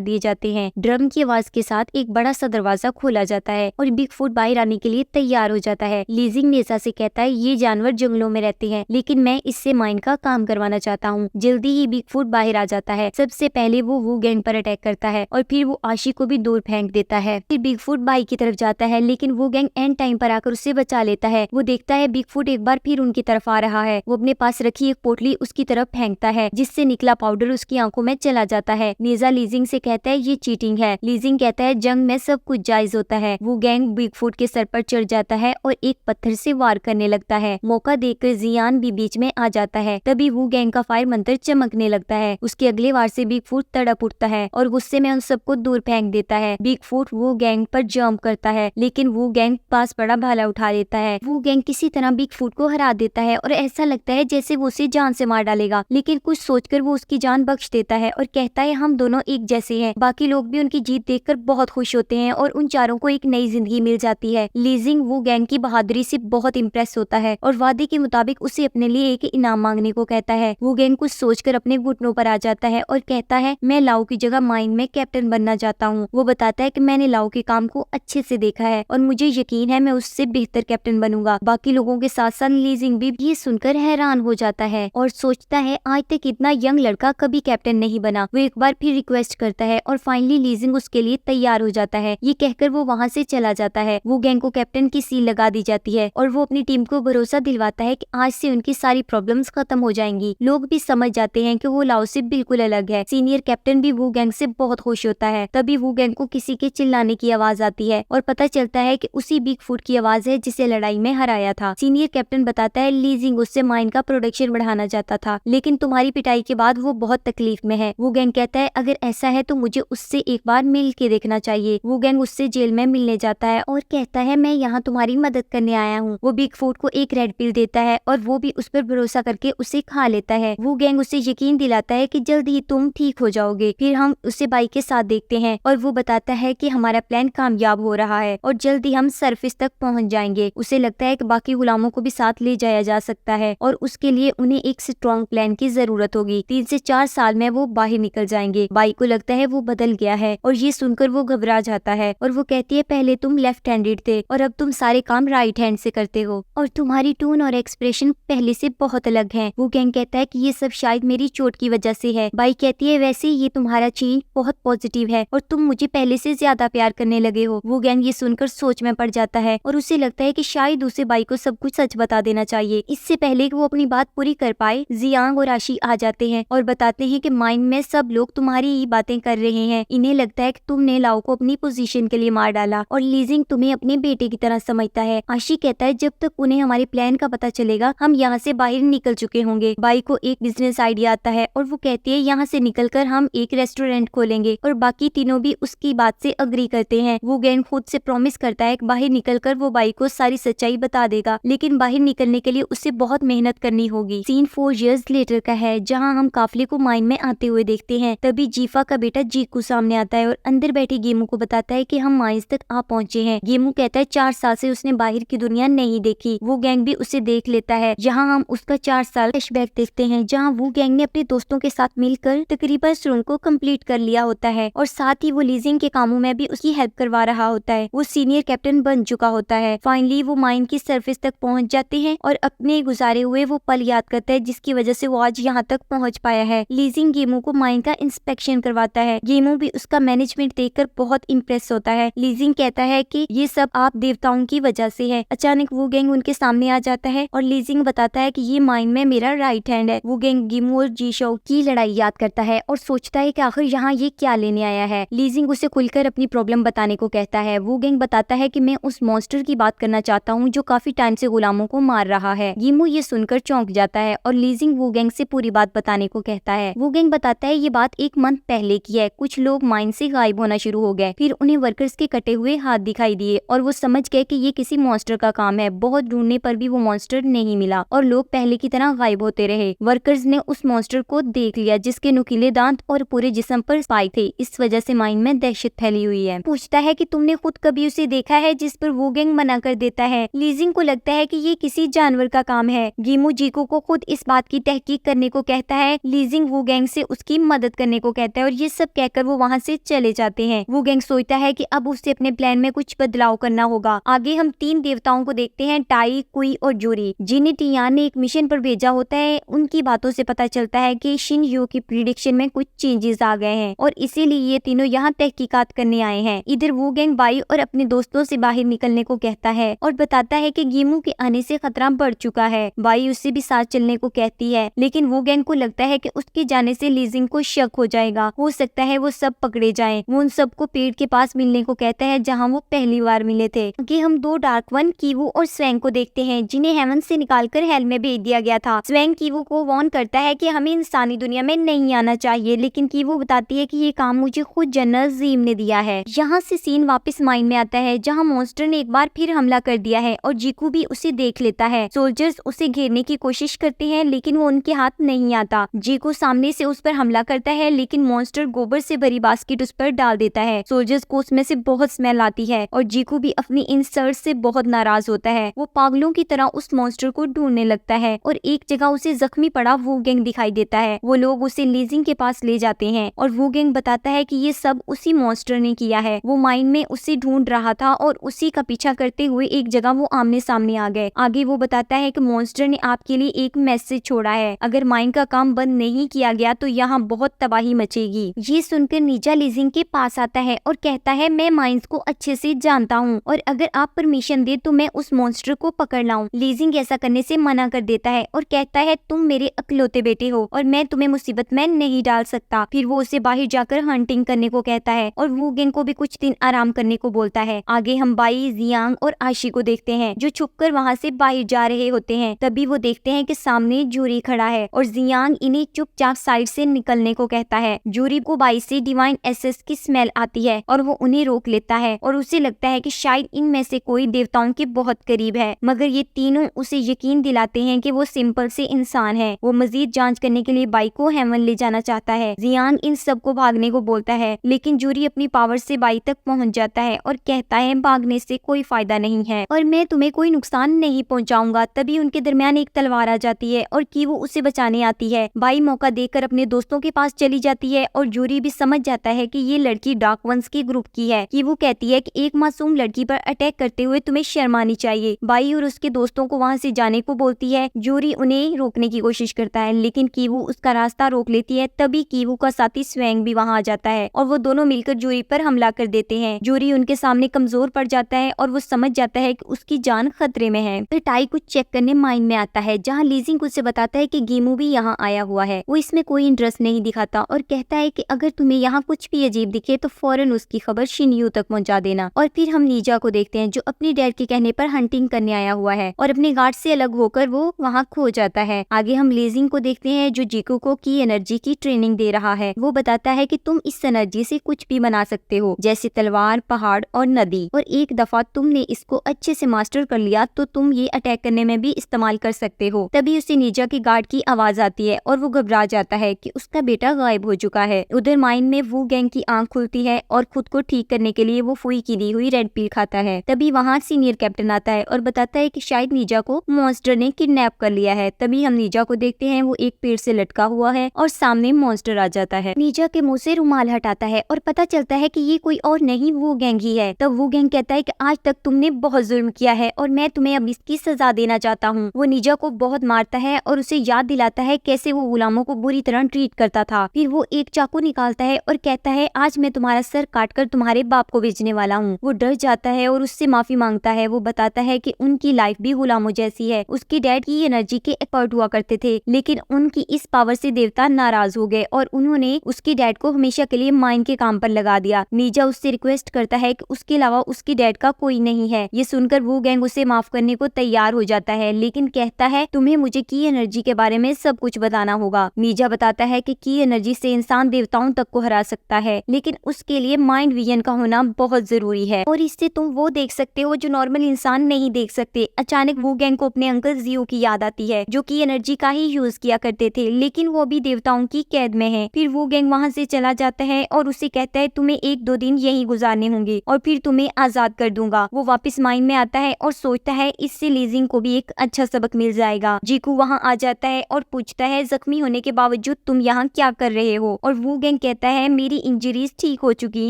दिए जाते हैं। ड्रम की आवाज के साथ एक बड़ा सा दरवाजा खोला जाता है और बिग फूट बाहर आने के लिए तैयार हो जाता है। लीजिंग नेजा से कहता है ये जानवर जंगलों में रहते हैं, लेकिन मैं इससे माइन का काम करवाना चाहता हूँ। जल्दी ही बिग फूट बाहर आ जाता है। सबसे पहले वो गैंग पर अटैक करता है और फिर वो आशी को भी दूर फेंक देता है। फिर बिग फूट बाई की तरफ जाता है, लेकिन वो गैंग एंड टाइम पर आकर उससे बचा लेता है। वो देखता है बिग फूट एक बार फिर उनकी तरफ आ रहा है। वो अपने पास रखी एक पोटली उसकी तरफ फेंकता है, जिससे निकला पाउडर उसकी आंखों में चला जाता है। नेजा लीजिंग से कहता है ये चीटिंग है। लीजिंग कहता है जंग में सब कुछ जायज होता है। वो गैंग बिग फूट के सर पर चढ़ जाता है और एक पत्थर से वार करने लगता है। मौका देखकर जियान भी बीच में आ जाता है। तभी वो गैंग का फायर मंत्र चमकने लगता है। उसके अगले वार से बिग फूट तड़प उठता है और गुस्से में उन सबको दूर फेंक देता है। बिग फूट वो गैंग पर जंप करता है, लेकिन वो गैंग पास बड़ा भाला उठा लेता है। वो गैंग किसी तरह बिग फूट को हरा देता है और ऐसा लगता है जैसे वो उसे जान से मार डालेगा, लेकिन कुछ सोचकर वो उसकी जान बख्श देता है और कहता है हम दोनों एक जैसे हैं। बाकी लोग भी उनकी जीत देखकर बहुत खुश होते हैं और उन चारों को एक नई जिंदगी मिल जाती है। लीजिंग वो गैंग की बहादुरी से बहुत इम्प्रेस होता है और वादे के मुताबिक उसे अपने लिए एक इनाम मांगने को कहता है। वो गैंग कुछ सोचकर अपने घुटनों पर आ जाता है और कहता है मैं लाओ की जगह माइन में कैप्टन बनना चाहता हूँ। वो बताता है कि मैंने लाओ के काम को अच्छे से देखा है और मुझे यकीन है मैं उससे बेहतर कैप्टन बनूंगा। बाकी लोगों के साथ साथ लीजिंग भी ये सुनकर हैरान हो जाता है और सोचता है आज तक इतना यंग लड़का कभी कैप्टन नहीं बना। वो एक बार फिर रिक्वेस्ट करता है और फाइनली लीजिंग उसके लिए तैयार हो जाता है। ये कहकर वो वहाँ से चला जाता है। वो गैंग को कैप्टन की सील लगा दी जाती है और वो अपनी टीम को भरोसा दिलवाता है कि आज से उनकी सारी प्रॉब्लम्स खत्म हो जाएंगी। लोग भी समझ जाते हैं कि वो लाओ से बिल्कुल अलग है। सीनियर कैप्टन भी वो गैंग से बहुत खुश होता है। तभी वो गैंग को किसी के चिल्लाने की आवाज आती है और पता चलता है कि उसी बिग फूट की आवाज है जिसे लड़ाई में हराया था। सीनियर कैप्टन बताता है लीजिंग उससे माइन का प्रोडक्शन बढ़ाना चाहता था, लेकिन तुम्हारी पिटाई के बाद वो बहुत तकलीफ में है। वो गैंग कहता है अगर ऐसा है तो मुझे उससे एक बार मिल के देखना चाहिए। वो गैंग उससे जेल में मिलने जाता है और कहता है मैं यहाँ तुम्हारी मदद करने आया हूँ। वो बिग फूट को एक रेड पिल देता है और वो भी उस पर भरोसा करके उसे खा लेता है। वो गैंग उसे यकीन दिलाता है कि जल्द ही तुम ठीक हो जाओगे। फिर हम उसे बाई के साथ देखते हैं और वो बताता है कि हमारा प्लान कामयाब हो रहा है और जल्द ही हम सरफेस तक पहुँच जाएंगे। उसे लगता है कि बाकी गुलामों को भी साथ ले जाया जा सकता है और उसके लिए उन्हें एक स्ट्रॉन्ग प्लान की जरूरत होगी। 3 से 4 साल में वो बाहर निकल जाएंगे। बाई को लगता है वो बदल गया है और ये सुनकर वो घबरा जाता है और वो कहती है पहले तुम लेफ्ट हैंडेड थे और अब तुम सारे काम राइट हैंड से करते हो और तुम्हारी टोन और एक्सप्रेशन पहले से बहुत अलग है। वो गैंग कहता है कि ये सब शायद मेरी चोट की वजह से है। बाई कहती है वैसे ये तुम्हारा चेंज बहुत पॉजिटिव है और तुम मुझे पहले से ज्यादा प्यार करने लगे हो। वो गैंग ये सुनकर सोच में पड़ जाता है और उसे लगता है कि शायद उसे बाई को सब कुछ सच बता देना चाहिए। इससे पहले कि वो अपनी बात पूरी कर पाए जियांग और आशी आ जाते हैं और बताते हैं कि माइन में सब लोग तुम्हारी ही बातें कर रहे हैं। इन्हें लगता है कि तुमने लाओ को अपनी पोजीशन के लिए मार डाला और लीजिंग तुम्हें अपने बेटे की तरह समझता है। आशी कहता है जब तक उन्हें हमारे प्लान का पता चलेगा हम यहाँ से बाहर निकल चुके होंगे। बाई को एक बिजनेस आइडिया आता है और वो कहती है यहाँ से निकलकर हम एक रेस्टोरेंट खोलेंगे और बाकी तीनों भी उसकी बात से अग्री करते हैं। वो गैंग खुद से प्रॉमिस करता है कि बाहर निकलकर वो बाई को सारी सच्चाई बता देगा, लेकिन बाहर निकलने के लिए उसे बहुत मेहनत करनी होगी। सीन 4 years लेटर का है जहाँ हम काफिले को माइन में आते हुए देखते हैं। तभी जीफा का बेटा जीकू सामने आता है और अंदर बैठे गेमू को बताता है कि हम माइंस तक आ पहुँचे हैं। गेमू कहता है 4 साल से उसने बाहर की दुनिया नहीं देखी। वो गैंग भी उसे देख लेता है। जहाँ हम उसका 4 साल फ्लैशबैक देखते हैं जहाँ वो गैंग ने अपने दोस्तों के साथ मिलकर तकरीबन सुरंग को कंप्लीट कर लिया होता है और साथ ही वो लीजिंग के कामों में भी उसकी हेल्प करवा रहा होता है। वो सीनियर कैप्टन बन चुका होता है। फाइनली वो माइन की सरफेस तक पहुँच जाते हैं और अपने गुजारे हुए वो पल याद करता है जिसकी वजह से वो आज यहाँ तक पहुँच पाया है। लीजिंग गेमू को माइन का इंस्पेक्शन करवाता है। गेमू भी उसका मैनेजमेंट देखकर बहुत इम्प्रेस होता है। लीजिंग कहता है कि ये सब आप देवताओं की वजह से है। अचानक वो गैंग उनके सामने आ जाता है और लीजिंग बताता है कि ये माइन में मेरा राइट हैंड है। वो गैंग गेमू और जी शो की लड़ाई याद करता है और सोचता है कि आखिर यहाँ ये क्या लेने आया है। लीजिंग उसे खुलकर अपनी प्रॉब्लम बताने को कहता है। वू गैंग बताता है कि मैं उस मॉन्स्टर की बात करना चाहता हूँ जो काफी टाइम से गुलामों को मार रहा है। गीमू ये सुनकर चौंक जाता है और लीजिंग वू गैंग से पूरी बात बताने को कहता है। वू गैंग बताता है ये बात 1 मंथ पहले की है। कुछ लोग माइन से गायब होना शुरू हो गए, फिर उन्हें वर्कर्स के कटे हुए हाथ दिखाई दिए और वो समझ गए कि ये किसी मॉन्स्टर का काम है। बहुत ढूंढने पर भी वो मॉन्स्टर नहीं मिला और लोग पहले की तरह गायब होते रहे। वर्कर्स ने उस मॉन्स्टर को देख लिया जिसके नुकीले दांत और पूरे जिस्म पर स्पाइक थे। इस वजह से माइन में दहशत फैली हुई है। पूछता है कि तुमने खुद कभी उसे देखा है, जिस पर वू गैंग मना कर देता है। लीजिंग को लगता है कि ये किसी जानवर का काम है। गीमू जीको को खुद इस बात की तहकीक करने को कहता है। लीजिंग वू गैंग से उसकी मदद करने को कहता है और ये सब कहकर वो वहाँ से चले जाते हैं। वू गैंग सोचता है कि अब उसे अपने प्लान में कुछ बदलाव करना होगा। आगे हम 3 देवताओं को देखते हैं, टाई, कुई और जूरी, जिन्हें टियान ने एक मिशन पर भेजा होता है। उनकी बातों से पता चलता है कि शिन यू की प्रिडिक्शन में कुछ चेंजेस आ गए हैं और इसीलिए ये तीनों यहाँ तहकीकात करने आए हैं। इधर वू गैंग बाई और अपने दोस्तों से बाहर निकलने को कहता है और बताता है कि गीमू के आने से खतरा बढ़ चुका है। बाई उससे भी साथ चलने को कहती है, लेकिन वू गैंग को लगता है कि उसके जाने से लीजिंग को शक हो जाएगा। हो सकता है वो सब पकड़े जाएं। वो उन सबको पेड़ के पास मिलने को कहता है जहाँ वो पहली बार मिले थे। आगे हम 2 डार्क वन, कीवू और स्वैंग को देखते हैं, जिन्हें हेवन से निकालकर हेल में भेज दिया गया था। स्वैंग कीवू को वार्न करता है कि हमें इंसानी दुनिया में नहीं आना चाहिए, लेकिन कीवू बताती है कि ये काम मुझे खुद जनरल जीम ने दिया है। यहाँ से सीन वापस माइन में आता है जहाँ मॉन्स्टर ने एक बार फिर हमला कर दिया है और जीकू भी उसे देख लेता है। सोल्जर्स उसे घेरने की कोशिश करते हैं लेकिन वो उनके हाथ नहीं आता। जीकू सामने से उस पर हमला करता है लेकिन मॉन्स्टर गोबर से भरी बास्केट उस पर डाल देता है। सोल्जर्स को उसमें से बहुत स्मेल आती है और जीकू भी अपनी इन सर्च से बहुत नाराज होता है। वो पागलों की तरह उस मॉन्स्टर को ढूंढने लगता है और एक जगह उसे जख्मी पड़ा वू गैंग दिखाई देता है। वो लोग उसे लीजिंग के पास ले जाते हैं और वू गैंग बताता है कि ये सब उसी मॉन्स्टर ने किया है। वो माइन में उसे ढूंढ रहा था और उसी का पीछा करते हुए एक जगह वो आमने सामने आ गए। आगे वो बताता है कि मॉन्स्टर ने आपके लिए एक मैसेज छोड़ा है, अगर माइन का काम बंद नहीं किया गया तो यहाँ बहुत तबाही मचेगी। ये सुनकर नीजा लीजिंग के पास आता है और कहता है मैं माइंस को अच्छे से जानता हूँ और अगर आप परमिशन दे तो मैं उस मॉन्स्टर को पकड़ लाऊं। लीजिंग ऐसा करने से मना कर देता है और कहता है तुम मेरे अकलौते बेटे हो और मैं तुम्हें मुसीबत में नहीं डाल सकता। फिर वो उसे बाहर जाकर हंटिंग करने को कहता है और वू गैंग को भी कुछ दिन आराम करने को बोलता है। आगे हम बाई, जियांग और आशी को देखते हैं जो छुपकर वहाँ से बाहर जा रहे होते हैं। तभी वो देखते हैं कि सामने जूरी खड़ा है और जियांग इन्हें चुपचाप साइड से निकलने को कहता है। जूरी को बाई से डिवाइन एसेस की स्मेल आती है और वो उन्हें रोक लेता है और उसे लगता है कि शायद इनमें से कोई देवताओं के बहुत करीब है, मगर ये तीनों उसे यकीन दिलाते हैं कि वो सिंपल से इंसान है। वो मजीद जांच करने के लिए बाई को हेवन ले जाना चाहता है। जियांग इन सबको भागने को बोलता है लेकिन जूरी अपनी पावर से बाई तक पहुंच जाता है और कहता है भागने से कोई फायदा नहीं है और मैं तुम्हें कोई नुकसान नहीं पहुंचाऊंगा। तभी उनके दरमियान एक तलवार आ जाती है और की वो उसे बचाने आती है। बाई मौका देकर अपने दोस्तों के पास चली जाती है और जूरी भी समझ जाता है कि ये लड़की डार्क वंस के ग्रुप की है। कि वो कहती है कि एक मासूम लड़की पर अटैक करते हुए तुम्हें शर्म आनी चाहिए। बाई और उसके दोस्तों को वहाँ से जाने को बोलती है। जूरी उन्हें रोकने की कोशिश करता है लेकिन कीवू उसका रास्ता रोक लेती है। तभी कीवू का साथी स्वैंग भी वहाँ आ जाता है और वो दोनों मिलकर जूरी पर हमला कर देते हैं। जूरी उनके सामने कमजोर पड़ जाता है और वो समझ जाता है कि उसकी जान खतरे में है। फिर टाई कुछ चेक करने माइन में आता है जहाँ लीजिंग उसे बताता है कि गीमू भी यहाँ आया हुआ है। वो इसमें कोई इंटरेस्ट नहीं दिखाता और कहता है कि अगर तुम्हें यहाँ कुछ भी अजीब दिखे तो फौरन उसकी खबर शिनयू तक पहुँचा देना। और फिर हम नीजा को देखते हैं जो अपने डैड के कहने पर हंटिंग करने आया हुआ है और अपने गार्ड से अलग होकर वो वहाँ खो जाता है। आगे हम लीजिंग को देखते हैं जो जीको को की एनर्जी की ट्रेनिंग दे रहा है। वो बताता है कि तुम इस एनर्जी से कुछ भी बना सकते हो, जैसे तलवार, पहाड़ और नदी, और एक दफा तुमने इसको अच्छे से मास्टर कर लिया तो तुम ये अटैक करने में भी इस्तेमाल कर सकते हो। तभी उसे नीजा के गार्ड की आवाज आती है और वो घबरा जाता है कि उसका बेटा गायब हो चुका है। उधर माइन में वू गैंग की आंख खुलती है और खुद को ठीक करने के लिए वो फुई की दी हुई रेड पिल खाता है। तभी वहाँ सीनियर कैप्टन आता है और बताता है कि शायद नीजा को मॉन्स्टर ने किडनैप कर लिया है। तभी हम नीजा को देखते हैं, वो एक पेड़ से लटका हुआ है और सामने मॉन्स्टर आ जाता है। नीजा के मुंह से रुमाल हटाता है और पता चलता है कि ये कोई और नहीं वू गैंग ही है। तब वू गैंग कहता है कि आज तक तुमने बहुत जुल्म किया है और मैं तुम्हें अब इसकी सजा देना चाहता हूँ। वो नीजा को बहुत मारता है और उसे याद दिलाता है कैसे वो गुलामों को बुरी तरह ट्रीट करता था। फिर वो एक चाकू निकालता है और कहता है आज मैं तुम्हारा सर काटकर तुम्हारे बाप को बेचने वाला हूँ। वो डर जाता है और उससे माफी मांगता है। वो बताता है कि उनकी लाइफ भी गुलामों जैसी है। उसके डैड की एनर्जी के एक्सपर्ट हुआ करते थे लेकिन उनकी इस इस पावर से देवता नाराज हो गए और उन्होंने उसके डैड को हमेशा के लिए माइन के काम पर लगा दिया। नीजा उससे रिक्वेस्ट करता है कि उसके अलावा उसके डैड का कोई नहीं है। ये सुनकर वो गैंग उसे माफ करने को तैयार हो जाता है, लेकिन कहता है तुम्हें मुझे की एनर्जी के बारे में सब कुछ बताना होगा। नीजा बताता है कि की एनर्जी से इंसान देवताओं तक को हरा सकता है, लेकिन उसके लिए माइंड विजन का होना बहुत जरूरी है और इससे तुम वो देख सकते हो जो नॉर्मल इंसान नहीं देख सकते। अचानक वो गैंग को अपने अंकल जियो की याद आती है जो की एनर्जी का ही यूज किया करते थे, लेकिन वो भी देवताओं की कैद में है। फिर वो गैंग वहाँ से चला जाता है और उसे कहता है तुम्हें 1-2 दिन यहीं गुजारने होंगे और फिर तुम्हें आजाद कर दूंगा। वो वापस माइंड में आता है और सोचता है इससे लीजिंग को भी एक अच्छा सबक मिल जाएगा। जीकू वहाँ आ जाता है और पूछता है जख्मी होने के बावजूद तुम यहाँ क्या कर रहे हो, और वो गैंग कहता है मेरी इंजरीज ठीक हो चुकी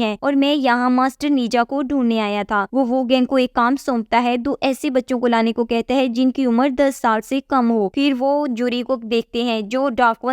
हैं और मैं यहाँ मास्टर नीजा को ढूंढने आया था। वो गैंग को एक काम सौंपता है, 2 ऐसे बच्चों को लाने को कहता है जिनकी उम्र 10 साल से कम हो। फिर वो जूरी को देखते हैं जो डार्क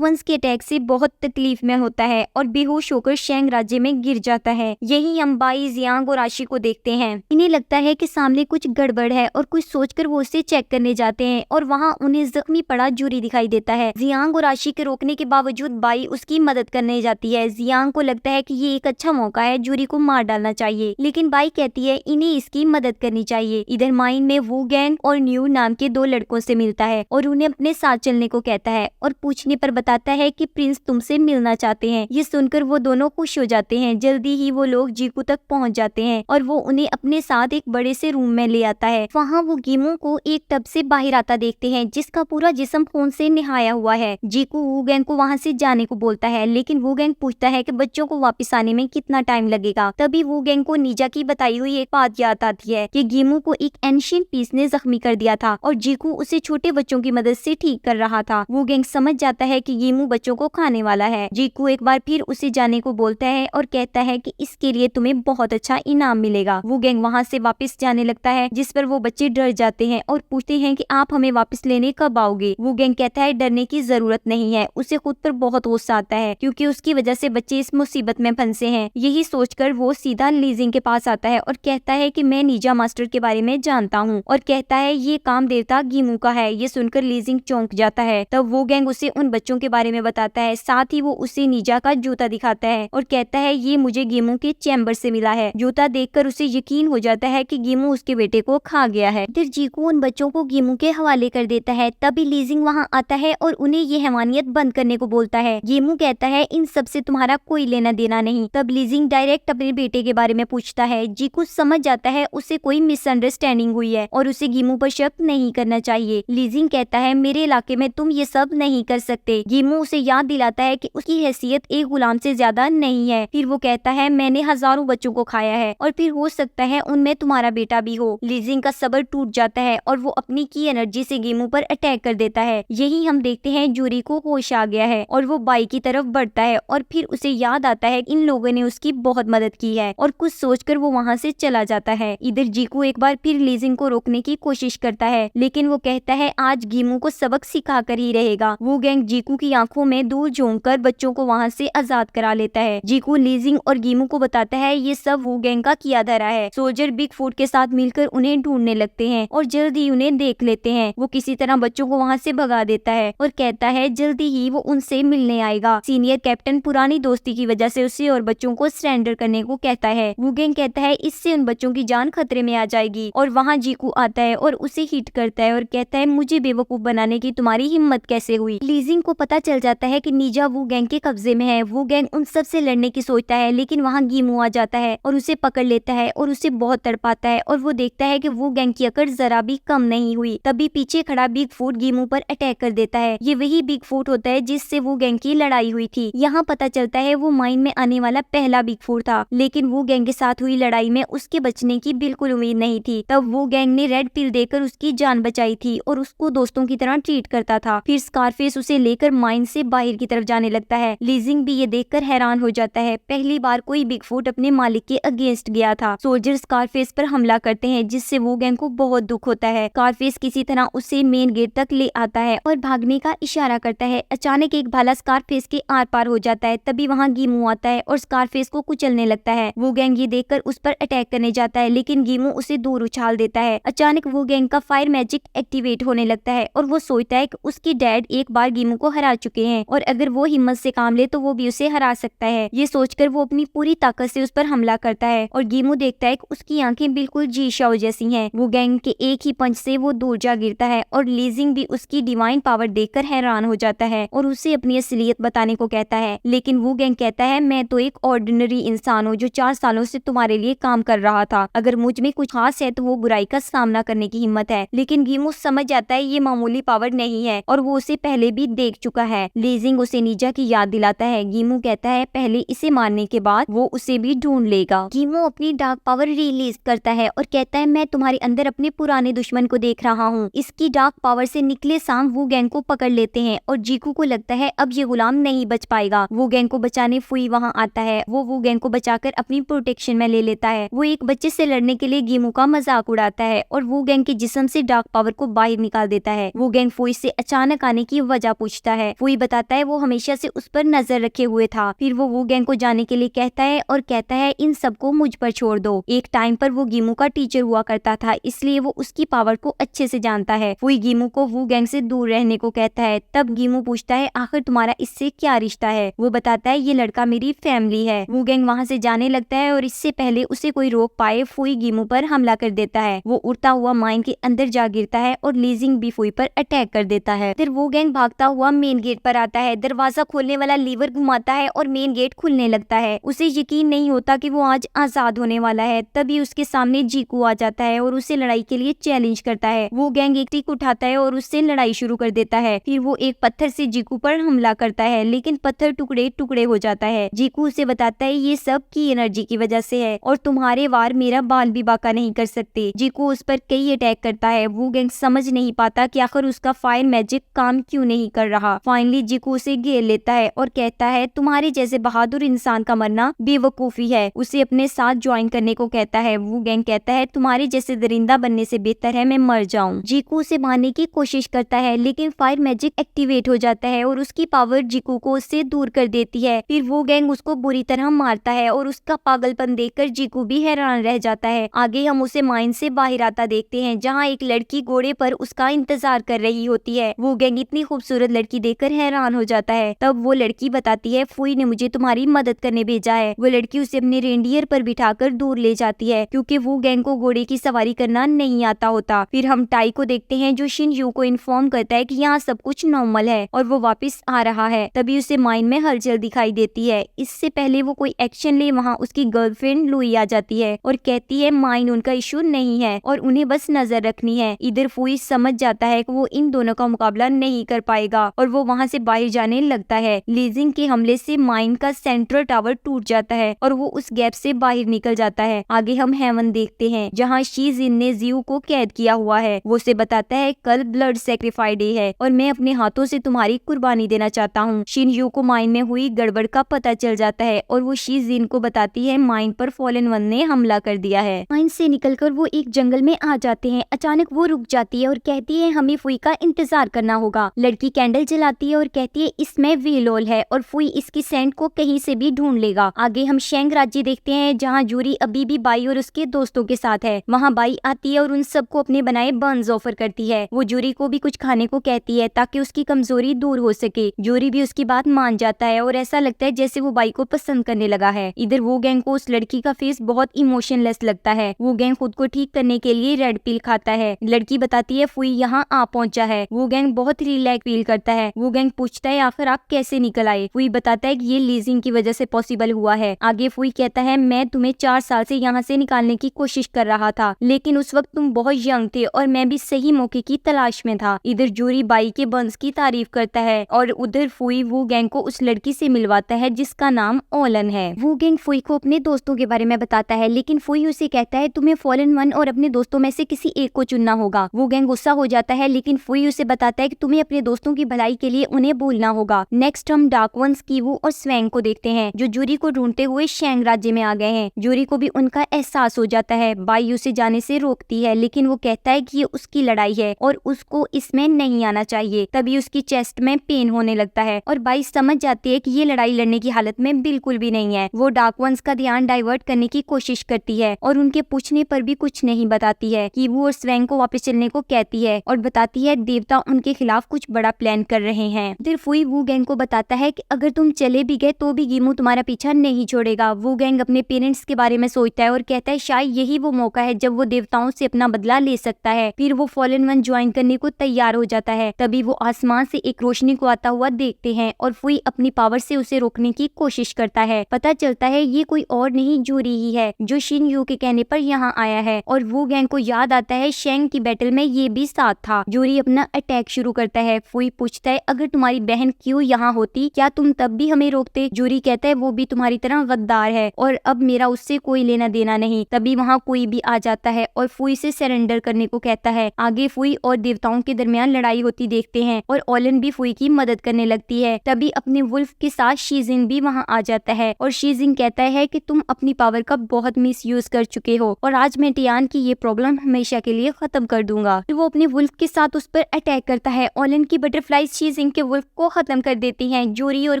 वंस के अटैक से बहुत तकलीफ में होता है और बेहोश होकर शेंग राज्य में गिर जाता है। यही हम बाई, जियांग और आशी को देखते हैं। इन्हें लगता है कि सामने कुछ गड़बड़ है और कुछ सोचकर वो उसे चेक करने जाते हैं और वहाँ उन्हें जख्मी पड़ा जूरी दिखाई देता है। जियांग और आशी के रोकने के बावजूद बाई उसकी मदद करने जाती है। जियांग को लगता है कि ये एक अच्छा मौका है, जूरी को मार डालना चाहिए, लेकिन बाई कहती है इन्हें इसकी मदद करनी चाहिए। इधर माइन में वो गैंग और न्यू नाम के 2 लड़कों से मिलता है और उन्हें अपने साथ चलने को कहता है और पूछने पर बताता है कि प्रिंस तुमसे मिलना चाहते हैं। ये सुनकर वो दोनों खुश हो जाते हैं। जल्दी ही वो लोग जीकू तक पहुंच जाते हैं और वो उन्हें अपने साथ एक बड़े से रूम में ले आता है। वहाँ वो गीमू को एक टब से बाहर आता देखते हैं जिसका पूरा जिस्म खून से नहाया हुआ है। जीकू वो गैंग को वहाँ से जाने को बोलता है, लेकिन वो गैंग पूछता है कि बच्चों को वापस आने में कितना टाइम लगेगा। तभी वो गैंग को नीजा की बताई हुई एक बात याद आती है कि गीमू को एक एंशिएंट पीस ने जख्मी कर दिया था और जीकू उसे छोटे बच्चों की मदद से ठीक कर रहा था। वो गैंग समझ जाता है कि गीमू बच्चों को खाने वाला है। जीकू एक बार फिर उसे जाने को बोलता है और कहता है कि इसके लिए तुम्हें बहुत अच्छा इनाम मिलेगा। वो गैंग वहाँ से वापस जाने लगता है, जिस पर वो बच्चे डर जाते हैं और पूछते हैं कि आप हमें वापस लेने कब आओगे। वो गैंग कहता है डरने की जरूरत नहीं है। उसे खुद पर बहुत गुस्सा आता है क्योंकि उसकी वजह से बच्चे इस मुसीबत में फंसे हैं। यही सोचकर वो सीधा लीजिंग के पास आता है और कहता है कि मैं नीजा मास्टर के बारे में जानता हूँ, और कहता है ये काम देवता गीमू का है। ये सुनकर लीजिंग चौंक जाता है। तब वो गैंग उसे उन बच्चों के बारे में बताता है, साथ ही वो उसे नीजा का जूता दिखाता है और कहता है ये मुझे गीमू के चैम्बर से मिला है। जूता देखकर उसे यकीन हो जाता है कि गीमू उसके बेटे को खा गया है। फिर जीकू उन बच्चों को गीमू के हवाले कर देता है। तभी लीजिंग वहाँ आता है और उन्हें ये हैवानियत बंद करने को बोलता है। गीमू कहता है इन सब से तुम्हारा कोई लेना देना नहीं। तब लीजिंग डायरेक्ट अपने बेटे के बारे में पूछता है। जीकू समझ जाता है उसे कोई मिसअंडरस्टैंडिंग हुई है और उसे गीमू पर शक नहीं करना चाहिए। लीजिंग कहता है मेरे इलाके में तुम ये सब नहीं कर सकते। गीमू उसे याद दिलाता है कि उसकी हैसियत एक गुलाम से ज्यादा नहीं है। फिर वो कहता है मैंने हजारों बच्चों को खाया है और फिर हो सकता है उनमें तुम्हारा बेटा भी हो। लीजिंग का सब्र टूट जाता है और वो अपनी की एनर्जी से गीमू पर अटैक कर देता है। यही हम देखते हैं जूरी को होश आ गया है और वो बाई की तरफ बढ़ता है और फिर उसे याद आता है इन लोगों ने उसकी बहुत मदद की है और कुछ सोचकर वो वहाँ से चला जाता है। इधर जीकू एक बार फिर लीजिंग को रोकने की कोशिश करता है, लेकिन वो कहता है आज गीमू को सबक सिखा कर ही रहेगा। वो गैंग जीकू की आंखों में दूर झोंक कर बच्चों को वहाँ से आजाद करा लेता है। जीकू लीजिंग और गीमू को बताता है ये सब वो गैंग का किया धरा है। सोल्जर बिग फूट के साथ मिलकर उन्हें ढूंढने लगते हैं और जल्दी उन्हें देख लेते हैं। वो किसी तरह बच्चों को वहाँ से भगा देता है और कहता है जल्दी ही वो उनसे मिलने आएगा। सीनियर कैप्टन पुरानी दोस्ती की वजह से उसे और बच्चों को सरेंडर करने को कहता है। वो गैंग कहता है इससे उन बच्चों की जान खतरे में आ जाएगी और वहाँ जीकू आता है और उसे हिट करता है और कहता है मुझे बेवकूफ बनाने की तुम्हारी हिम्मत कैसे हुई। लीजिंग को पता चल जाता है कि नीजा वो गैंग के कब्जे में है। वो गैंग उन सब से लड़ने की सोचता है, लेकिन वहाँ गीमू आ जाता है और उसे पकड़ लेता है और उसे बहुत तड़पाता है और वो देखता है कि वो गैंग की अकड़ जरा भी कम नहीं हुई। तभी पीछे खड़ा बिग फूट गीमू पर अटैक कर देता है। ये वही बिग फूट होता है जिससे वो गैंग की लड़ाई हुई थी। यहाँ पता चलता है वो माइन में आने वाला पहला बिग फूट था, लेकिन वो गैंग के साथ हुई लड़ाई में उसके बचने की बिल्कुल उम्मीद नहीं थी। तब वो गैंग ने रेड पिल देकर उसकी जान बचाई थी और उसको दोस्तों की तरह ट्रीट करता था। फिर स्कारफेस उसे लेकर माइन से बाहर की तरफ जाने लगता है। लीजिंग भी ये देखकर हैरान हो जाता है। पहली बार कोई बिग फूट अपने मालिक के अगेंस्ट गया था। सोल्जर स्कारफेस पर हमला करते हैं जिससे वो गैंग को बहुत दुख होता है। स्कारफेस किसी तरह उसे मेन गेट तक ले आता है और भागने का इशारा करता है। अचानक एक भाला स्कारफेस के आर पार हो जाता है। तभी वहाँ गीमू आता है और स्कारफेस को कुचलने लगता है। वो गैंग ये देखकर उस पर अटैक करने जाता है, लेकिन गीमू उसे दूर उछाल देता है। अचानक वो गैंग का फायर मैजिक एक्टिवेट होने लगता है और वो सोचता है कि उसकी डैड एक बार गीमू को हरा चुके हैं और अगर वो हिम्मत से काम ले तो वो भी उसे हरा सकता है। ये सोचकर वो अपनी पूरी ताकत से उस पर हमला करता है और गीमू देखता है कि उसकी आंखें बिल्कुल जी शाओ जैसी हैं। वो गैंग के एक ही पंच से वो दूर जा गिरता है और लीजिंग भी उसकी डिवाइन पावर देखकर हैरान हो जाता है और उसे अपनी असलियत बताने को कहता है। लेकिन वो गैंग कहता है मैं तो एक ऑर्डिनरी इंसान हूँ जो 4 सालों से तुम्हारे लिए काम कर रहा था। अगर मुझ में कुछ खास है तो वो बुराई का सामना करने की हिम्मत है। लेकिन गीमू समझ जाता है ये मामूली पावर नहीं है और वो उसे पहले भी देख चुका है। लीजिंग उसे नीजा की याद दिलाता है। गीमू कहता है पहले इसे मारने के बाद वो उसे भी ढूंढ लेगा। गीमू अपनी डार्क पावर रिलीज करता है और कहता है मैं तुम्हारे अंदर अपने पुराने दुश्मन को देख रहा हूँ। इसकी डार्क पावर से निकले सांप वो गैंग को पकड़ लेते हैं और जीकू को लगता है अब ये गुलाम नहीं बच पाएगा। वो गैंग को बचाने फुई वहाँ आता है। वो गैंग को बचाकर अपनी प्रोटेक्शन में ले लेता है। वो एक बच्चे से लड़ने के लिए गीमू का मजाक उड़ाता है और वो गैंग के जिस्म से डार्क पावर को बाहर निकाल देता है। वो गैंग फुई से अचानक आने की वजह पूछता है। फुई बताता है वो हमेशा से उस पर नजर रखे हुए था। फिर वो गैंग को जाने के लिए कहता है और कहता है इन सबको मुझ पर छोड़ दो। एक टाइम पर वो गीमू का टीचर हुआ करता था इसलिए वो उसकी पावर को अच्छे से जानता है। फुई गीमू को वो गैंग से दूर रहने को कहता है। तब गीमू पूछता है आखिर तुम्हारा इससे क्या रिश्ता है। वो बताता है ये लड़का मेरी फैमिली है। वो गैंग वहाँ से जाने लगता है और इससे पहले उसे कोई रोक पाए फुई गीमू पर हमला कर देता है। वो उड़ता हुआ माइन के अंदर जा गिरता है और लीजिंग भी फुई पर अटैक कर देता है। फिर वो गैंग भागता हुआ मेन गेट पर आता है। दरवाजा खोलने वाला लीवर घुमाता है और मेन गेट खुलने लगता है। उसे यकीन नहीं होता कि वो आज आजाद होने वाला है। तभी उसके सामने जीकू आ जाता है और उसे लड़ाई के लिए चैलेंज करता है। वो गैंग एक ट्रिक उठाता है और उससे लड़ाई शुरू कर देता है। फिर वो एक पत्थर से जीकू पर हमला करता है लेकिन पत्थर टुकड़े टुकड़े हो जाता है। जीकू उसे बताता है ये सब की एनर्जी की वजह से है और तुम्हारे वार मेरा बाल भी बाका नहीं कर सकते। जीकू उस पर कई अटैक करता है। वो गैंग समझ नहीं पाता कि आखिर उसका फायर मैजिक काम क्यों नहीं कर रहा। फाइनली जीकू उसे घेर लेता है और कहता है तुम्हारे जैसे बहादुर इंसान का मरना बेवकूफी है। उसे अपने साथ ज्वाइन करने को कहता है। वो गैंग कहता है तुम्हारे जैसे दरिंदा बनने से बेहतर है मैं मर जाऊं। जीकू उसे मारने की कोशिश करता है लेकिन फायर मैजिक एक्टिवेट हो जाता है और उसकी पावर जीकू को उससे दूर कर देती है। फिर वो गैंग उसको बुरी तरह मारता है और उसका पागलपन देखकर जीकू भी हैरान रह जाता है। आगे हम उसे माइन से बाहर आता देखते हैं जहाँ एक लड़की घोड़े पर उसका इंतजार कर रही होती है। वो गैंग इतनी खूबसूरत लड़की देखकर हैरान हो जाता है। तब वो लड़की बताती है फुई ने मुझे तुम्हारी मदद करने भेजा है। वो लड़की उसे अपने रेंडियर पर बिठाकर दूर ले जाती है क्योंकि वो गैंग को घोड़े की सवारी करना नहीं आता होता। फिर हम टाई को देखते हैं जो शिन यू को इन्फॉर्म करता है कि यहाँ सब कुछ नॉर्मल है और वो वापस आ रहा है। तभी उसे माइन में हलचल दिखाई देती है। इससे पहले वो कोई एक्शन ले वहाँ उसकी गर्लफ्रेंड लुई आ जाती है और कहती है माइन उनका इशू नहीं है और उन्हें बस नजर रखनी है। इधर फुई समझ जाता है कि वो इन दोनों का मुकाबला नहीं कर पाएगा और वो वहाँ से बाहर जाने लगता है। लीजिंग के हमले से माइन का सेंट्रल टावर टूट जाता है और वो उस गैप से बाहर निकल जाता है। आगे हम हेवन देखते हैं जहाँ शी जिन ने जियो को कैद किया हुआ है। वो उसे बताता है कल ब्लड सैक्रिफाइस डे है और मैं अपने हाथों से तुम्हारी कुर्बानी देना चाहता हूँ। शिन यू को माइन में हुई गड़बड़ का पता चल जाता है और वो शी जिन को बताती है माइन पर फॉलन वन ने हमला कर दिया है। माइन से निकलकर वो एक जंगल में आ जाते हैं। अचानक वो रुक जाती है और कहती है हमें फुई का इंतजार करना होगा। लड़की कैंडल जलाती है और कहती है इसमें वेलोल है और फुई इसकी सेंट को कहीं से भी ढूंढ लेगा। आगे हम शेंग राज्य देखते हैं जहाँ जूरी अभी भी बाई और उसके दोस्तों के साथ है। वहाँ बाई आती है और उन सबको अपने बनाए बंस ऑफर करती है। वो जूरी को भी कुछ खाने को कहती है ताकि उसकी कमजोरी दूर हो सके। जूरी भी उसकी बात मान जाता है और ऐसा लगता है जैसे वो बाई को पसंद करने लगा है। इधर वो गैंग को उस लड़की का फेस बहुत इमोशनलेस लगता है। वो गैंग खुद को ठीक करने के लिए रेड पिल खाता है। लड़की बताती है फुई यहाँ आ पहुंचा है। वो गैंग बहुत रिलैक्स फील करता है। वो गैंग पूछता है आखिर आप कैसे निकल आए। फुई बताता है कि ये लीजिंग की वजह से पॉसिबल हुआ है। आगे फुई कहता है मैं तुम्हें 4 साल से यहाँ से निकालने की कोशिश कर रहा था लेकिन उस वक्त तुम बहुत यंग थे और मैं भी सही मौके की तलाश में था। इधर जूरी बाई के बंस की तारीफ करता है और उधर फुई वो गैंग को उस लड़की से मिलवाता है जिसका नाम ओलन है। वो गैंग फुई को अपने दोस्तों के बारे में बताता है लेकिन फुई उसे कहता है तुम्हें फॉलन वन और अपने दोस्तों में से किसी एक को चुनना होगा। वो गैंग गुस्सा हो जाता है लेकिन फुई उसे बताता है कि तुम्हें अपने दोस्तों की भलाई के लिए उन्हें भूलना होगा। नेक्स्ट हम डार्क वंस कीवू और स्वैंग को देखते हैं जो जूरी को ढूंढते हुए शेंग राज्य में आ गए हैं। जूरी को भी उनका एहसास हो जाता है। बाई उसे जाने से रोकती है लेकिन वो कहता है कि ये उसकी लड़ाई है और उसको इसमें नहीं आना चाहिए। तभी उसकी चेस्ट में पेन होने लगता है और बाई समझ जाती है कि ये लड़ाई लड़ने की हालत में बिल्कुल भी नहीं है। वो डार्क वंस का ध्यान डाइवर्ट करने की कोशिश करती है और उनके पूछने पर भी कुछ नहीं बताती है। कीवू और स्वैंग को वापस चलने को कहती है और बताती बताती है देवता उनके खिलाफ कुछ बड़ा प्लान कर रहे हैं। फिर फुई वू गैंग को बताता है कि अगर तुम चले भी गए तो भी गिमू तुम्हारा पीछा नहीं छोड़ेगा। वू गैंग अपने पेरेंट्स के बारे में सोचता है और कहता है शायद यही वो मौका है जब वो देवताओं से अपना बदला ले सकता है। फिर वो फॉलन वन ज्वाइन करने को तैयार हो जाता है। तभी वो आसमान से एक रोशनी को आता हुआ देखते हैं और फुई अपनी पावर से उसे रोकने की कोशिश करता है। पता चलता है ये कोई और नहीं जोरी ही है जो शिन यू के कहने पर यहाँ आया है। और वो गैंग को याद आता है शेंग की बैटल में ये भी साथ था। जोरी अपना अटैक शुरू करता है। फुई पूछता है अगर तुम्हारी बहन क्यों यहाँ होती, क्या तुम तब भी हमें रोकते? जोरी कहता है वो भी तुम्हारी तरह गद्दार है और अब मेरा उससे कोई लेना देना नहीं। तभी वहाँ कोई भी आ जाता है और फुई से सरेंडर करने को कहता है। आगे फुई और देवताओं के दरमियान लड़ाई होती देखते हैं और ओलन भी फुई की मदद करने लगती है। तभी अपने वुल्फ के साथ शीजिंग भी वहाँ आ जाता है और शीजिंग कहता है कि तुम अपनी पावर का बहुत मिस यूज कर चुके हो और आज मैं टियान की ये प्रॉब्लम हमेशा के लिए खत्म कर दूंगा। फिर वो अपने वुल्फ के साथ उस पर अटैक करता है। ओलन की बटरफ्लाइज शीजिंग के वुल्फ को खत्म कर देती हैं। जोरी और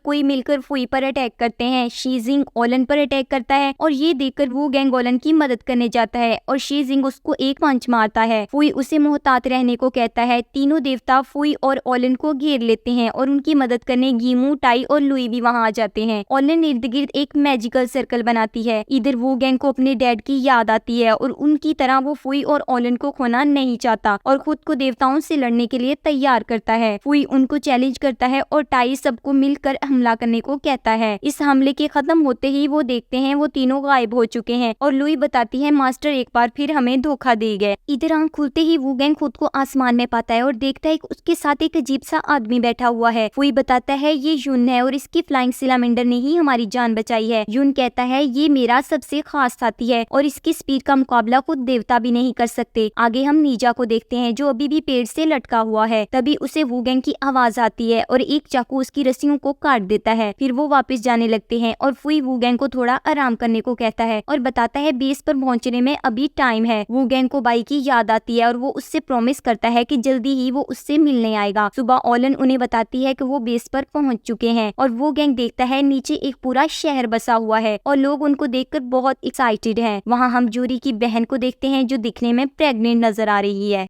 कोई मिलकर फुई पर अटैक करते हैं। शीजिंग ओलन पर अटैक करता है और ये देखकर वो गैंग ओलन की मदद करने जाता है और शीजिंग उसको एक पंच मारता है। फुई उसे मोहतात रहने को कहता है। तीनों देवता फुई और ओलन को घेर लेते हैं और उनकी मदद करने गीमू, टाई और लुई भी वहाँ आ जाते हैं। ओलन इर्द गिर्द एक मैजिकल सर्कल बनाती है। इधर वो गैंग को अपने डैड की याद आती है और उनकी तरह वो फुई और ओलन को खोना नहीं चाहता और खुद को देवताओं से लड़ने के लिए तैयार करता है। फुई उनको चैलेंज करता है और टाई सबको मिलकर हमला करने को कहता है। इस हमले के खत्म होते ही वो देखते हैं वो तीनों गायब हो चुके हैं और लुई बताती है मास्टर एक बार फिर हमें धोखा दे गए। इधर आंख खुलते ही वो गैंग खुद को आसमान में पाता है और देखता है कि उसके साथ एक अजीब सा आदमी बैठा हुआ है। फुई बताता है ये यून है और इसकी फ्लाइंग सिलामेंडर ने ही हमारी जान बचाई है। यून कहता है ये मेरा सबसे खास साथी है और इसकी स्पीड का मुकाबला खुद देवता भी नहीं कर सकते। आगे हम नीजा को देखते हैं जो अभी भी पेड़ से लटका हुआ है। तभी उसे वो गैंग की आवाज आती है और एक चाकू उसकी रस्सियों को काट देता है। फिर वो वापस जाने लगते हैं और फुई वो गैंग को थोड़ा आराम करने को कहता है और बताता है बेस पर पहुंचने में अभी टाइम है। वो गैंग को बाई की याद आती है और वो उससे प्रॉमिस करता है कि जल्दी ही वो उससे मिलने आएगा। सुबह ओलन उन्हें बताती है कि वो बेस पर पहुंच चुके हैं और वो गैंग देखता है नीचे एक पूरा शहर बसा हुआ है और लोग उनको देखकर बहुत एक्साइटेड हैं। वहाँ हम जोरी की बहन को देखते हैं जो दिखने में प्रेग्नेंट नजर आ रही है।